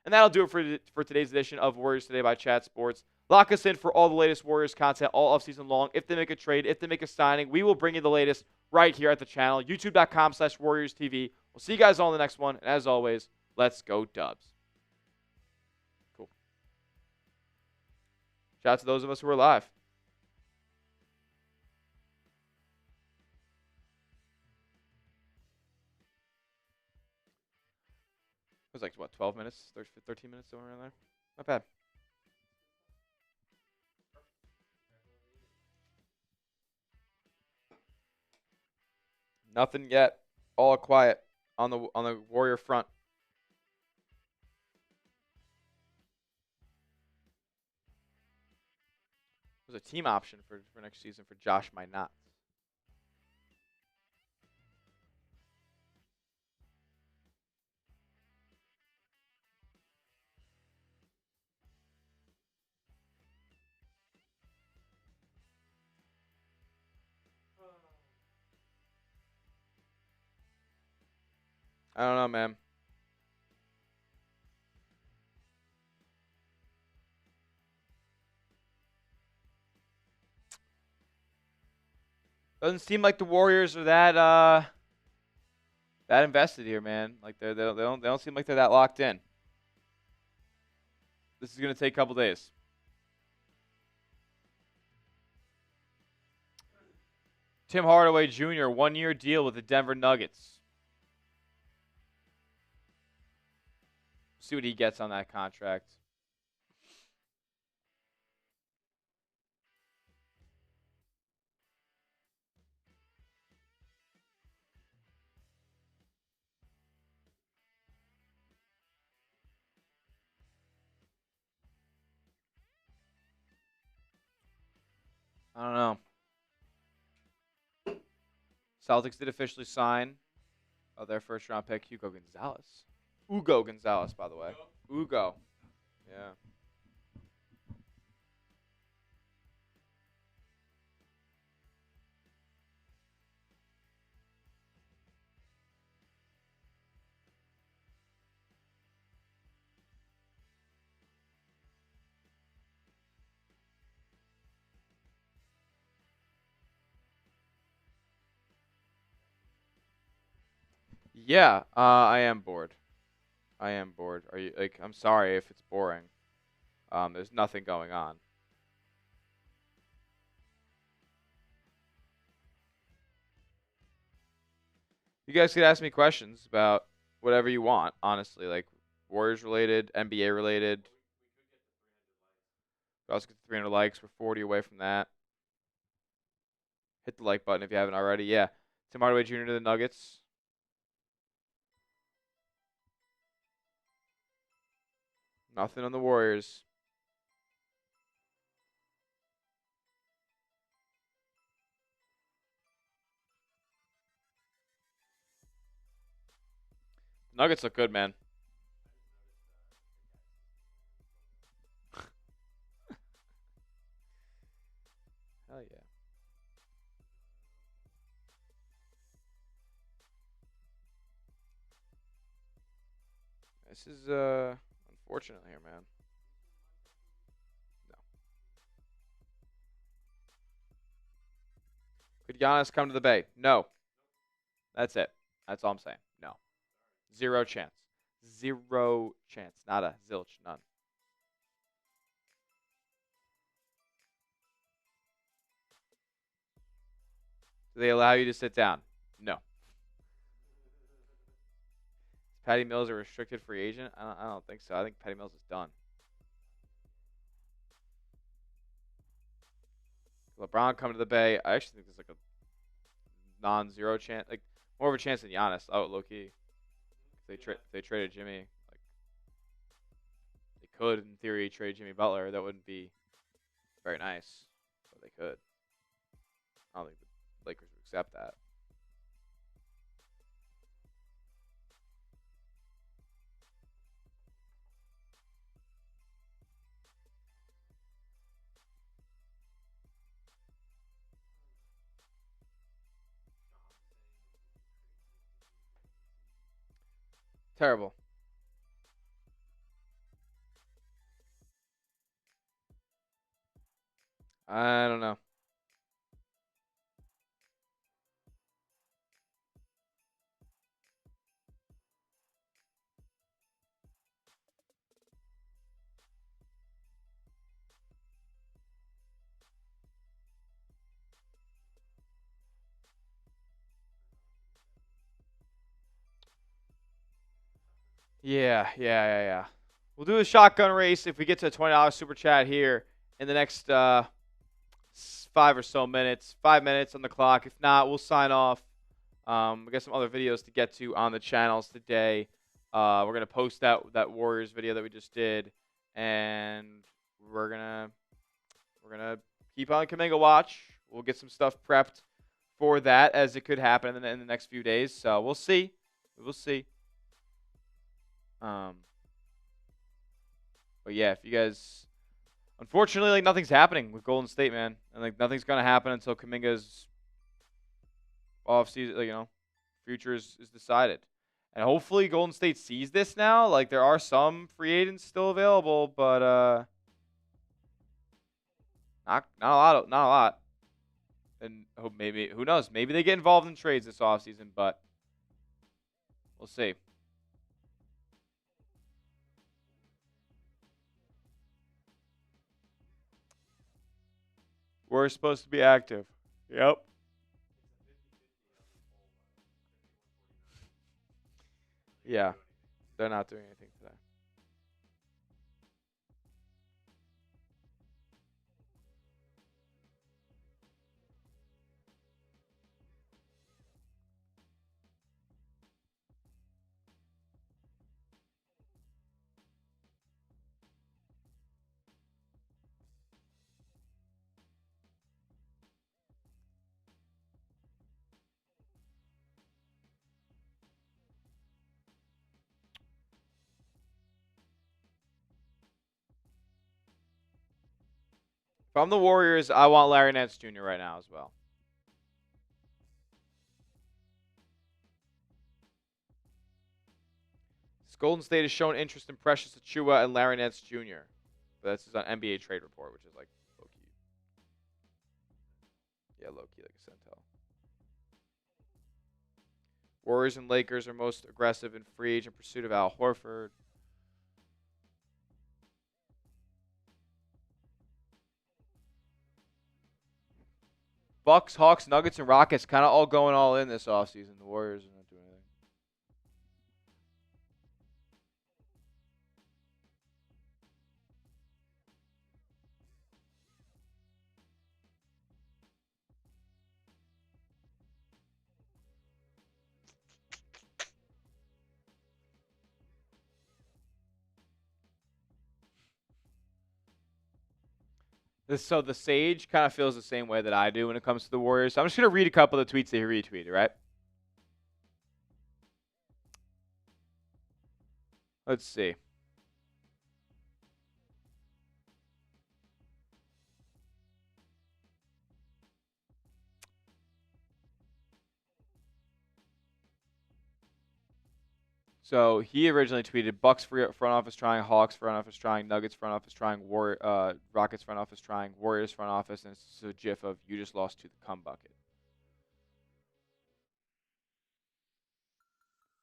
And that'll do it for today's edition of Warriors Today by Chat Sports. Lock us in for all the latest Warriors content all offseason long. If they make a trade, if they make a signing, we will bring you the latest right here at the channel, youtube.com/WarriorsTV. We'll see you guys all in the next one. And as always, let's go Dubs. Cool. Shout out to those of us who are live. It was 12 minutes, 13 minutes, somewhere around there. Not bad. Nothing yet. All quiet on the Warrior front. There's a team option for next season for Josh Minott. I don't know, man. Doesn't seem like the Warriors are that invested here, man. Like they don't seem like they're that locked in. This is gonna take a couple days. Tim Hardaway Jr. 1-year deal with the Denver Nuggets. See what he gets on that contract. I don't know. Celtics did officially sign their first-round pick, Hugo Gonzalez. Ugo Gonzalez, by the way. Ugo. Yeah. Yeah, I am bored. I am bored. Are you like? I'm sorry if it's boring. There's nothing going on. You guys could ask me questions about whatever you want. Honestly, like Warriors related, NBA related. We also get 300 likes. We're 40 away from that. Hit the like button if you haven't already. Yeah, Tim Hardaway Jr. to the Nuggets. Nothing on the Warriors. Nuggets look good, man. Hell yeah. This is unfortunate here, man. No. Could Giannis come to the Bay? No. That's it. That's all I'm saying. No. Zero chance. Zero chance. Not a zilch. None. Do they allow you to sit down? No. Is Patty Mills a restricted free agent? I don't think so. I think Patty Mills is done. LeBron coming to the Bay. I actually think there's like a non-zero chance, like more of a chance than Giannis. Oh, low key. If they traded Jimmy, like they could in theory trade Jimmy Butler. That wouldn't be very nice, but they could. I don't think the Lakers would accept that. Terrible. I don't know. Yeah. We'll do a shotgun race if we get to a $20 super chat here in the next 5 or so minutes. 5 minutes on the clock. If not, we'll sign off. We got some other videos to get to on the channels today. We're gonna post that Warriors video that we just did, and we're gonna keep on Kaminga watch. We'll get some stuff prepped for that as it could happen in the next few days. So we'll see. We'll see. But yeah, if you guys, unfortunately, like nothing's happening with Golden State, man, and like nothing's gonna happen until Kaminga's off season, future is decided. And hopefully Golden State sees this now. Like, there are some free agents still available, but not a lot. Not a lot. And maybe, who knows? Maybe they get involved in trades this offseason, but we'll see. We're supposed to be active. Yep. Yeah. They're not doing anything today. If I'm the Warriors, I want Larry Nance Jr. right now as well. Golden State has shown interest in Precious Achiuwa and Larry Nance Jr. But this is on NBA Trade Report, which is like low-key. Yeah, low-key like a Centel. Warriors and Lakers are most aggressive in free agent pursuit of Al Horford. Bucks, Hawks, Nuggets, and Rockets kind of all going all in this offseason. The Warriors are not doing anything. So the Sage kind of feels the same way that I do when it comes to the Warriors. So I'm just going to read a couple of the tweets that he retweeted, right? Let's see. So he originally tweeted Bucks front office trying, Hawks front office trying, Nuggets front office trying, Rockets front office trying, Warriors front office, and it's a gif of you just lost to the cum bucket.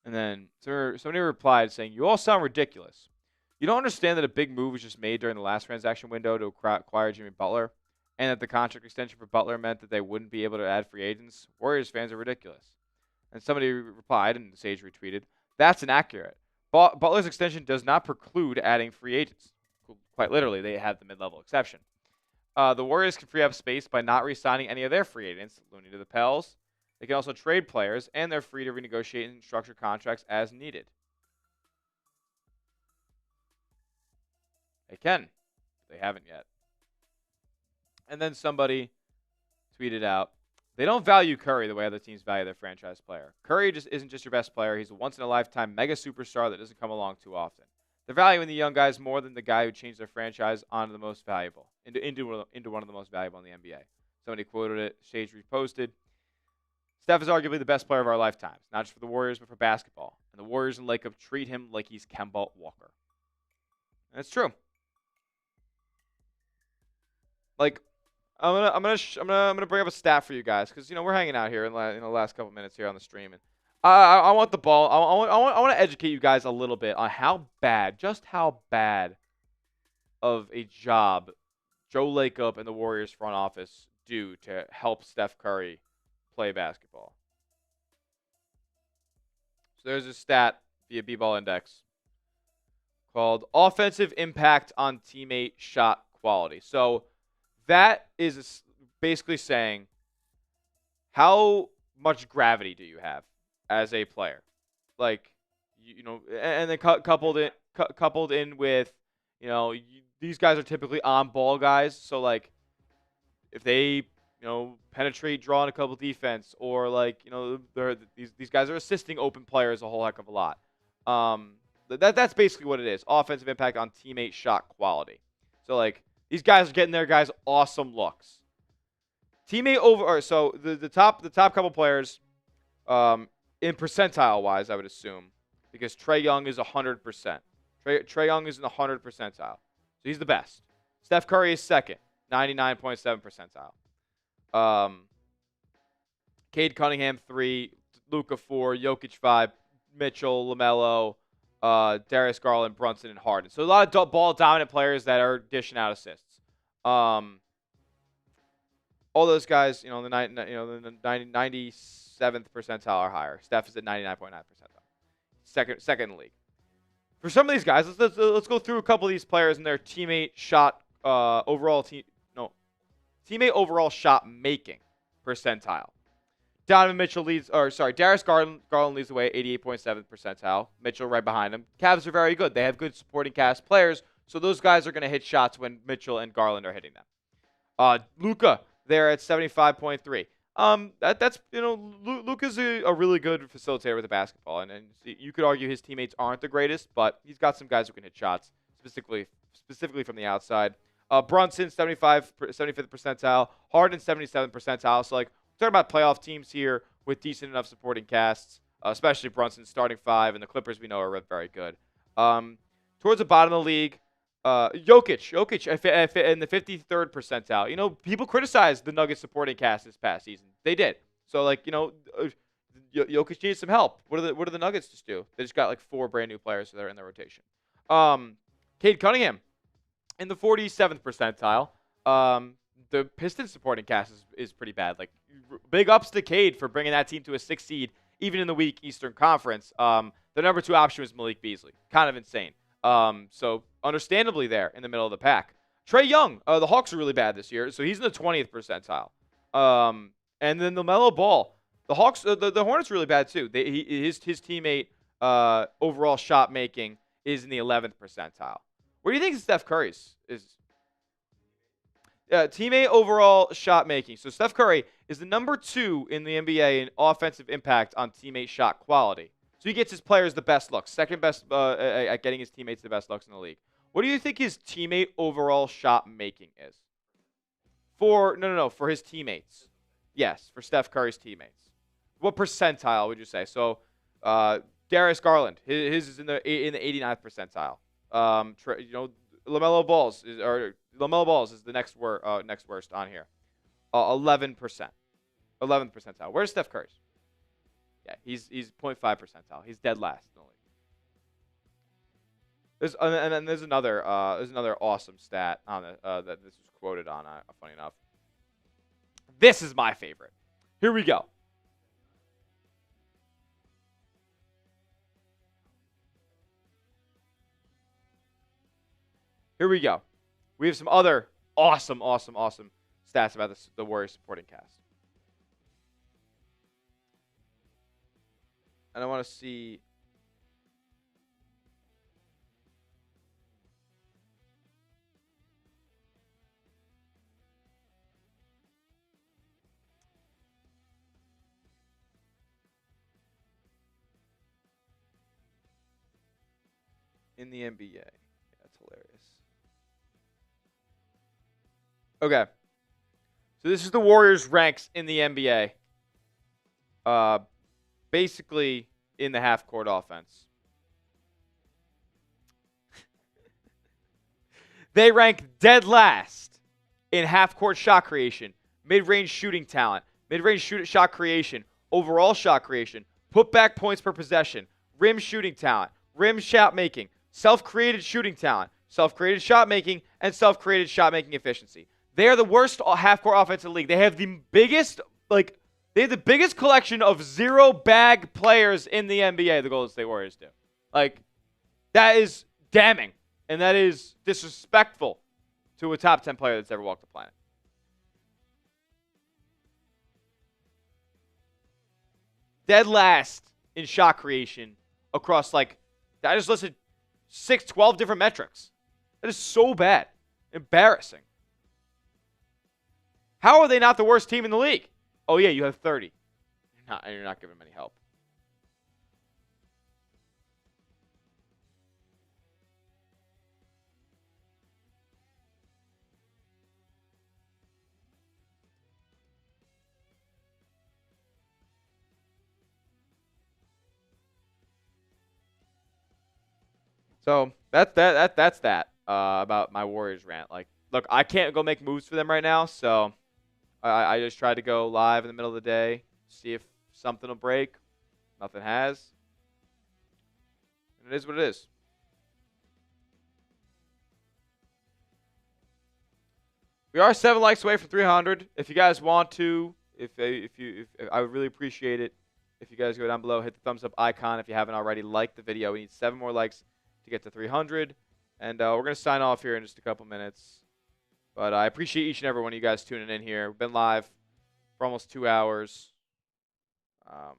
And then somebody replied saying, you all sound ridiculous. You don't understand that a big move was just made during the last transaction window to acquire Jimmy Butler, and that the contract extension for Butler meant that they wouldn't be able to add free agents? Warriors fans are ridiculous. And somebody replied, and Sage retweeted, that's inaccurate. Butler's extension does not preclude adding free agents. Quite literally, they have the mid-level exception. The Warriors can free up space by not re-signing any of their free agents, Looney to the Pels. They can also trade players, and they're free to renegotiate and structure contracts as needed. They can. They haven't yet. And then somebody tweeted out, they don't value Curry the way other teams value their franchise player. Curry just isn't just your best player. He's a once-in-a-lifetime mega superstar that doesn't come along too often. They're valuing the young guys more than the guy who changed their franchise onto the most valuable, into one of the most valuable in the NBA. Somebody quoted it. Sage reposted. Steph is arguably the best player of our lifetimes, not just for the Warriors, but for basketball. And the Warriors and Lakers treat him like he's Kemba Walker. And it's true. Like, I'm gonna bring up a stat for you guys because we're hanging out here in the last couple minutes here on the stream, and I want the ball. I want to educate you guys a little bit on how bad of a job Joe Lacob and the Warriors front office do to help Steph Curry play basketball. So there's a stat via B-Ball Index called offensive impact on teammate shot quality. So that is basically saying how much gravity do you have as a player, like and then coupled in with these guys are typically on ball guys. So like if they penetrate, draw in a couple defense, or these guys are assisting open players a whole heck of a lot. That's basically what it is. Offensive impact on teammate shot quality. So like these guys are getting their guys awesome looks. Teammate over. So the top couple players, in percentile wise, I would assume because Trae Young is 100%. Trae Young is in the 100th percentile. So he's the best. Steph Curry is second, 99.7 percentile. Cade Cunningham 3, Luka 4, Jokic 5, Mitchell, LaMelo, Darius Garland, Brunson, and Harden. So a lot of ball dominant players that are dishing out assists. All those guys, the 97th percentile or higher. Steph is at 99.9 percentile. Second in the league. For some of these guys, let's go through a couple of these players and their teammate overall shot making percentile. Donovan Mitchell Darius Garland leads the way at 88.7th percentile. Mitchell right behind him. Cavs are very good. They have good supporting cast players, so those guys are going to hit shots when Mitchell and Garland are hitting them. Luka, they're at 75.3. Luka's a really good facilitator with the basketball, and you could argue his teammates aren't the greatest, but he's got some guys who can hit shots, specifically from the outside. Brunson, 75th percentile. Harden, 77th percentile. So, talking about playoff teams here with decent enough supporting casts, especially Brunson starting 5, and the Clippers we know are very good. Towards the bottom of the league, Jokic in the 53rd percentile. People criticized the Nuggets supporting cast this past season. They did. So, Jokic needs some help. What do the Nuggets just do? They just got 4 brand new players that are in their rotation. Cade Cunningham in the 47th percentile. The Pistons supporting cast is pretty bad. Big ups to Cade for bringing that team to a 6th seed, even in the weak Eastern Conference. The number 2 option was Malik Beasley. Kind of insane. So understandably there in the middle of the pack. Trae Young, the Hawks are really bad this year, so he's in the 20th percentile. And then LaMelo Ball, the Hawks, the Hornets are really bad too. His teammate overall shot making is in the 11th percentile. Where do you think Steph Curry's is? Teammate overall shot making. So Steph Curry is the number 2 in the NBA in offensive impact on teammate shot quality. So he gets his players the best looks, second best at getting his teammates the best looks in the league. What do you think his teammate overall shot making is? For his teammates. Yes, for Steph Curry's teammates. What percentile would you say? So Darius Garland, his is in the 89th percentile. LaMelo Balls is the next worst on here. 11%. 11th percentile. Where's Steph Curry's? Yeah, he's 0.5 percentile. He's dead last in the league. There's another awesome stat on that this was quoted on. Funny enough, this is my favorite. Here we go. Here we go. We have some other awesome stats about the Warriors supporting cast. And I want to see. In the NBA. Yeah, that's hilarious. Okay. So this is the Warriors ranks in the NBA. Basically in the half-court offense. They rank dead last in half-court shot creation, mid-range shooting talent, mid-range shot creation, overall shot creation, put-back points per possession, rim shooting talent, rim shot making, self-created shooting talent, self-created shot making, and self-created shot making efficiency. They are the worst half-court offense in the league. They have the biggest collection of zero-bag players in the NBA, the Golden State Warriors do. That is damning, and that is disrespectful to a top 10 player that's ever walked the planet. Dead last in shot creation across, I just listed 12 different metrics. That is so bad. Embarrassing. How are they not the worst team in the league? Oh, yeah, you have 30. You're not giving them any help. So that's that about my Warriors rant. Like, look, I can't go make moves for them right now, so I just tried to go live in the middle of the day, see if something will break. Nothing has. And it is what it is. We are 7 likes away from 300. If you guys want to, if I would really appreciate it if you guys go down below, hit the thumbs up icon if you haven't already. Like the video. We need 7 more likes to get to 300. And we're going to sign off here in just a couple minutes. But I appreciate each and every one of you guys tuning in here. We've been live for almost 2 hours. The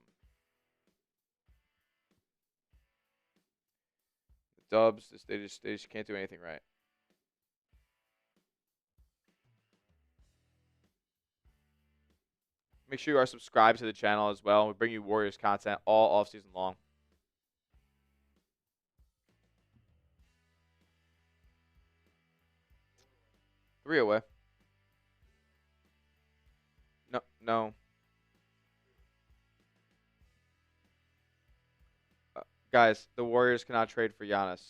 Dubs, they just can't do anything right. Make sure you are subscribed to the channel as well. We bring you Warriors content all offseason long. Three away. No. Guys, the Warriors cannot trade for Giannis.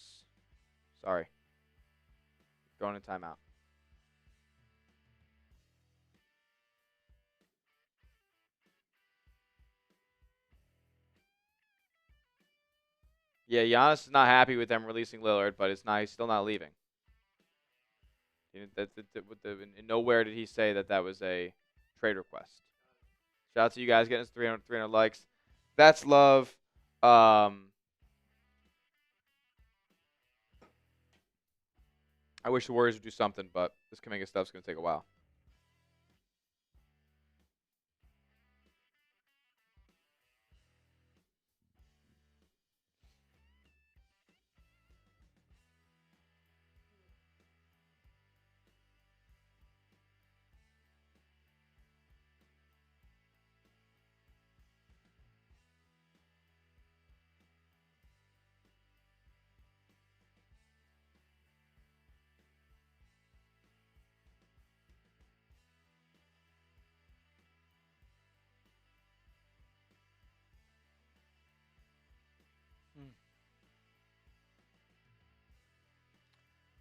Sorry. Going in timeout. Yeah, Giannis is not happy with them releasing Lillard, but he's still not leaving. Nowhere did he say that was a trade request. Shout out to you guys getting us 300 likes. That's love. I wish the Warriors would do something, but this Kuminga stuff's going to take a while.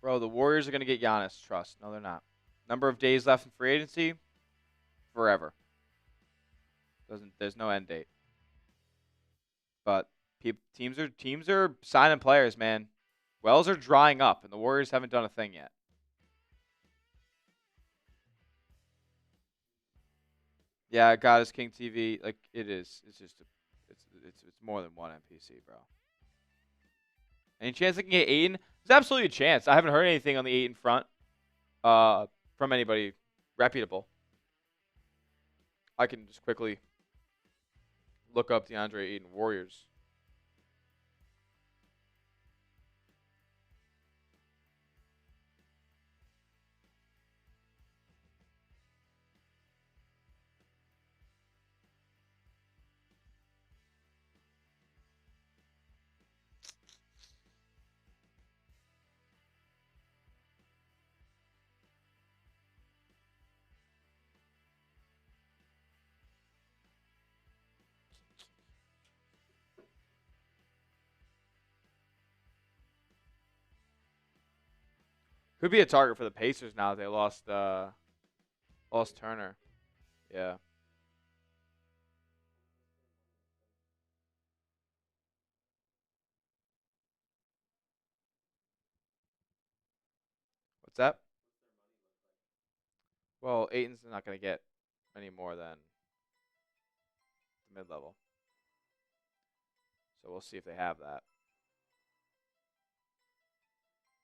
Bro, the Warriors are going to get Giannis. Trust. No, they're not. Number of days left in free agency? Forever. There's no end date. But teams are signing players, man. Wells are drying up, and the Warriors haven't done a thing yet. Yeah, God is King TV. Like, it is. It's just it's more than one NPC, bro. Any chance they can get Ayton? There's absolutely a chance. I haven't heard anything on the Ayton front from anybody reputable. I can just quickly look up DeAndre Ayton Warriors. Could be a target for the Pacers now that they lost Turner. Yeah. What's that? Well, Ayton's not going to get any more than the mid-level. So we'll see if they have that.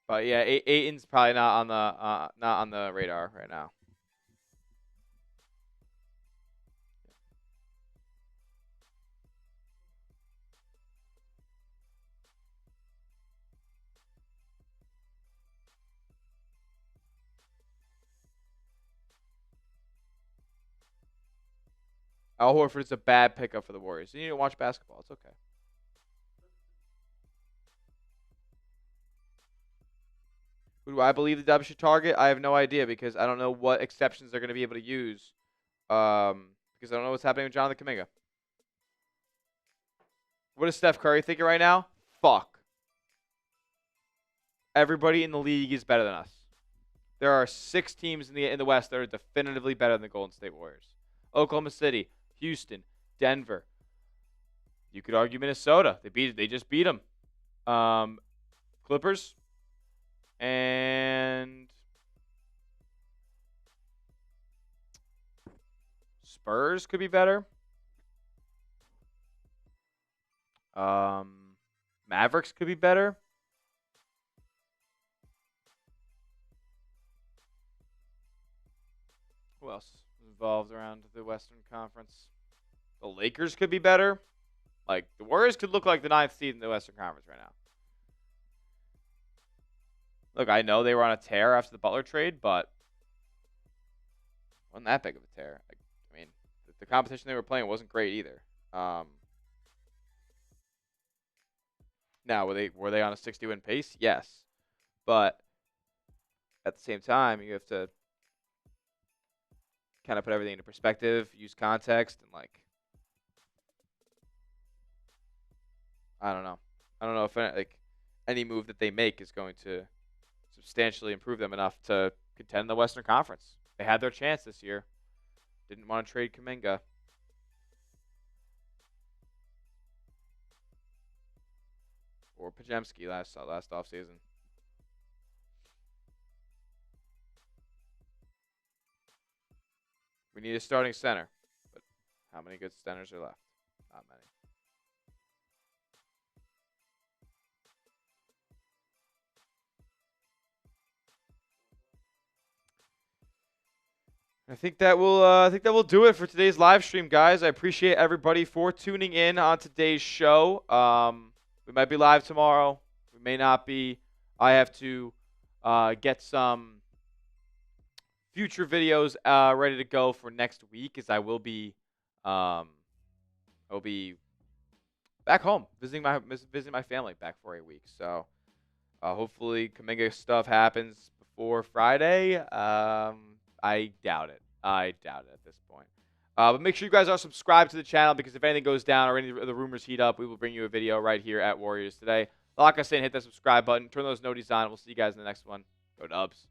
But yeah, Ayton's probably not on the radar right now. Al Horford's a bad pickup for the Warriors. You need to watch basketball. It's okay. Who do I believe the Dubs should target? I have no idea because I don't know what exceptions they're going to be able to use. Because I don't know what's happening with Jonathan Kuminga. What is Steph Curry thinking right now? Fuck. everybody in the league is better than us. There are 6 teams in the West that are definitively better than the Golden State Warriors. Oklahoma City, Houston, Denver. You could argue Minnesota. They just beat them. Clippers and Spurs could be better. Mavericks could be better. Who else is involved around the Western Conference? The Lakers could be better. Like, the Warriors could look like the 9th seed in the Western Conference right now. Look, I know they were on a tear after the Butler trade, but wasn't that big of a tear. I mean, the competition they were playing wasn't great either. Now, were they on a 60-win pace? Yes. But at the same time, you have to kind of put everything into perspective, use context, and I don't know. I don't know if any move that they make is going to substantially improve them enough to contend in the Western Conference. They had their chance this year. Didn't want to trade Kuminga. Or Pajemski last offseason. We need a starting center. But how many good centers are left? Not many. I think that will do it for today's live stream, guys. I appreciate everybody for tuning in on today's show. We might be live tomorrow. We may not be. I have to get some future videos ready to go for next week, as I will be back home visiting my family back for a week. So hopefully Kaminga stuff happens before Friday. I doubt it. At this point. But make sure you guys are subscribed to the channel, because if anything goes down or any of the rumors heat up, we will bring you a video right here at Warriors Today. Like I said, hit that subscribe button, turn those notifications on. We'll see you guys in the next one. Go Dubs.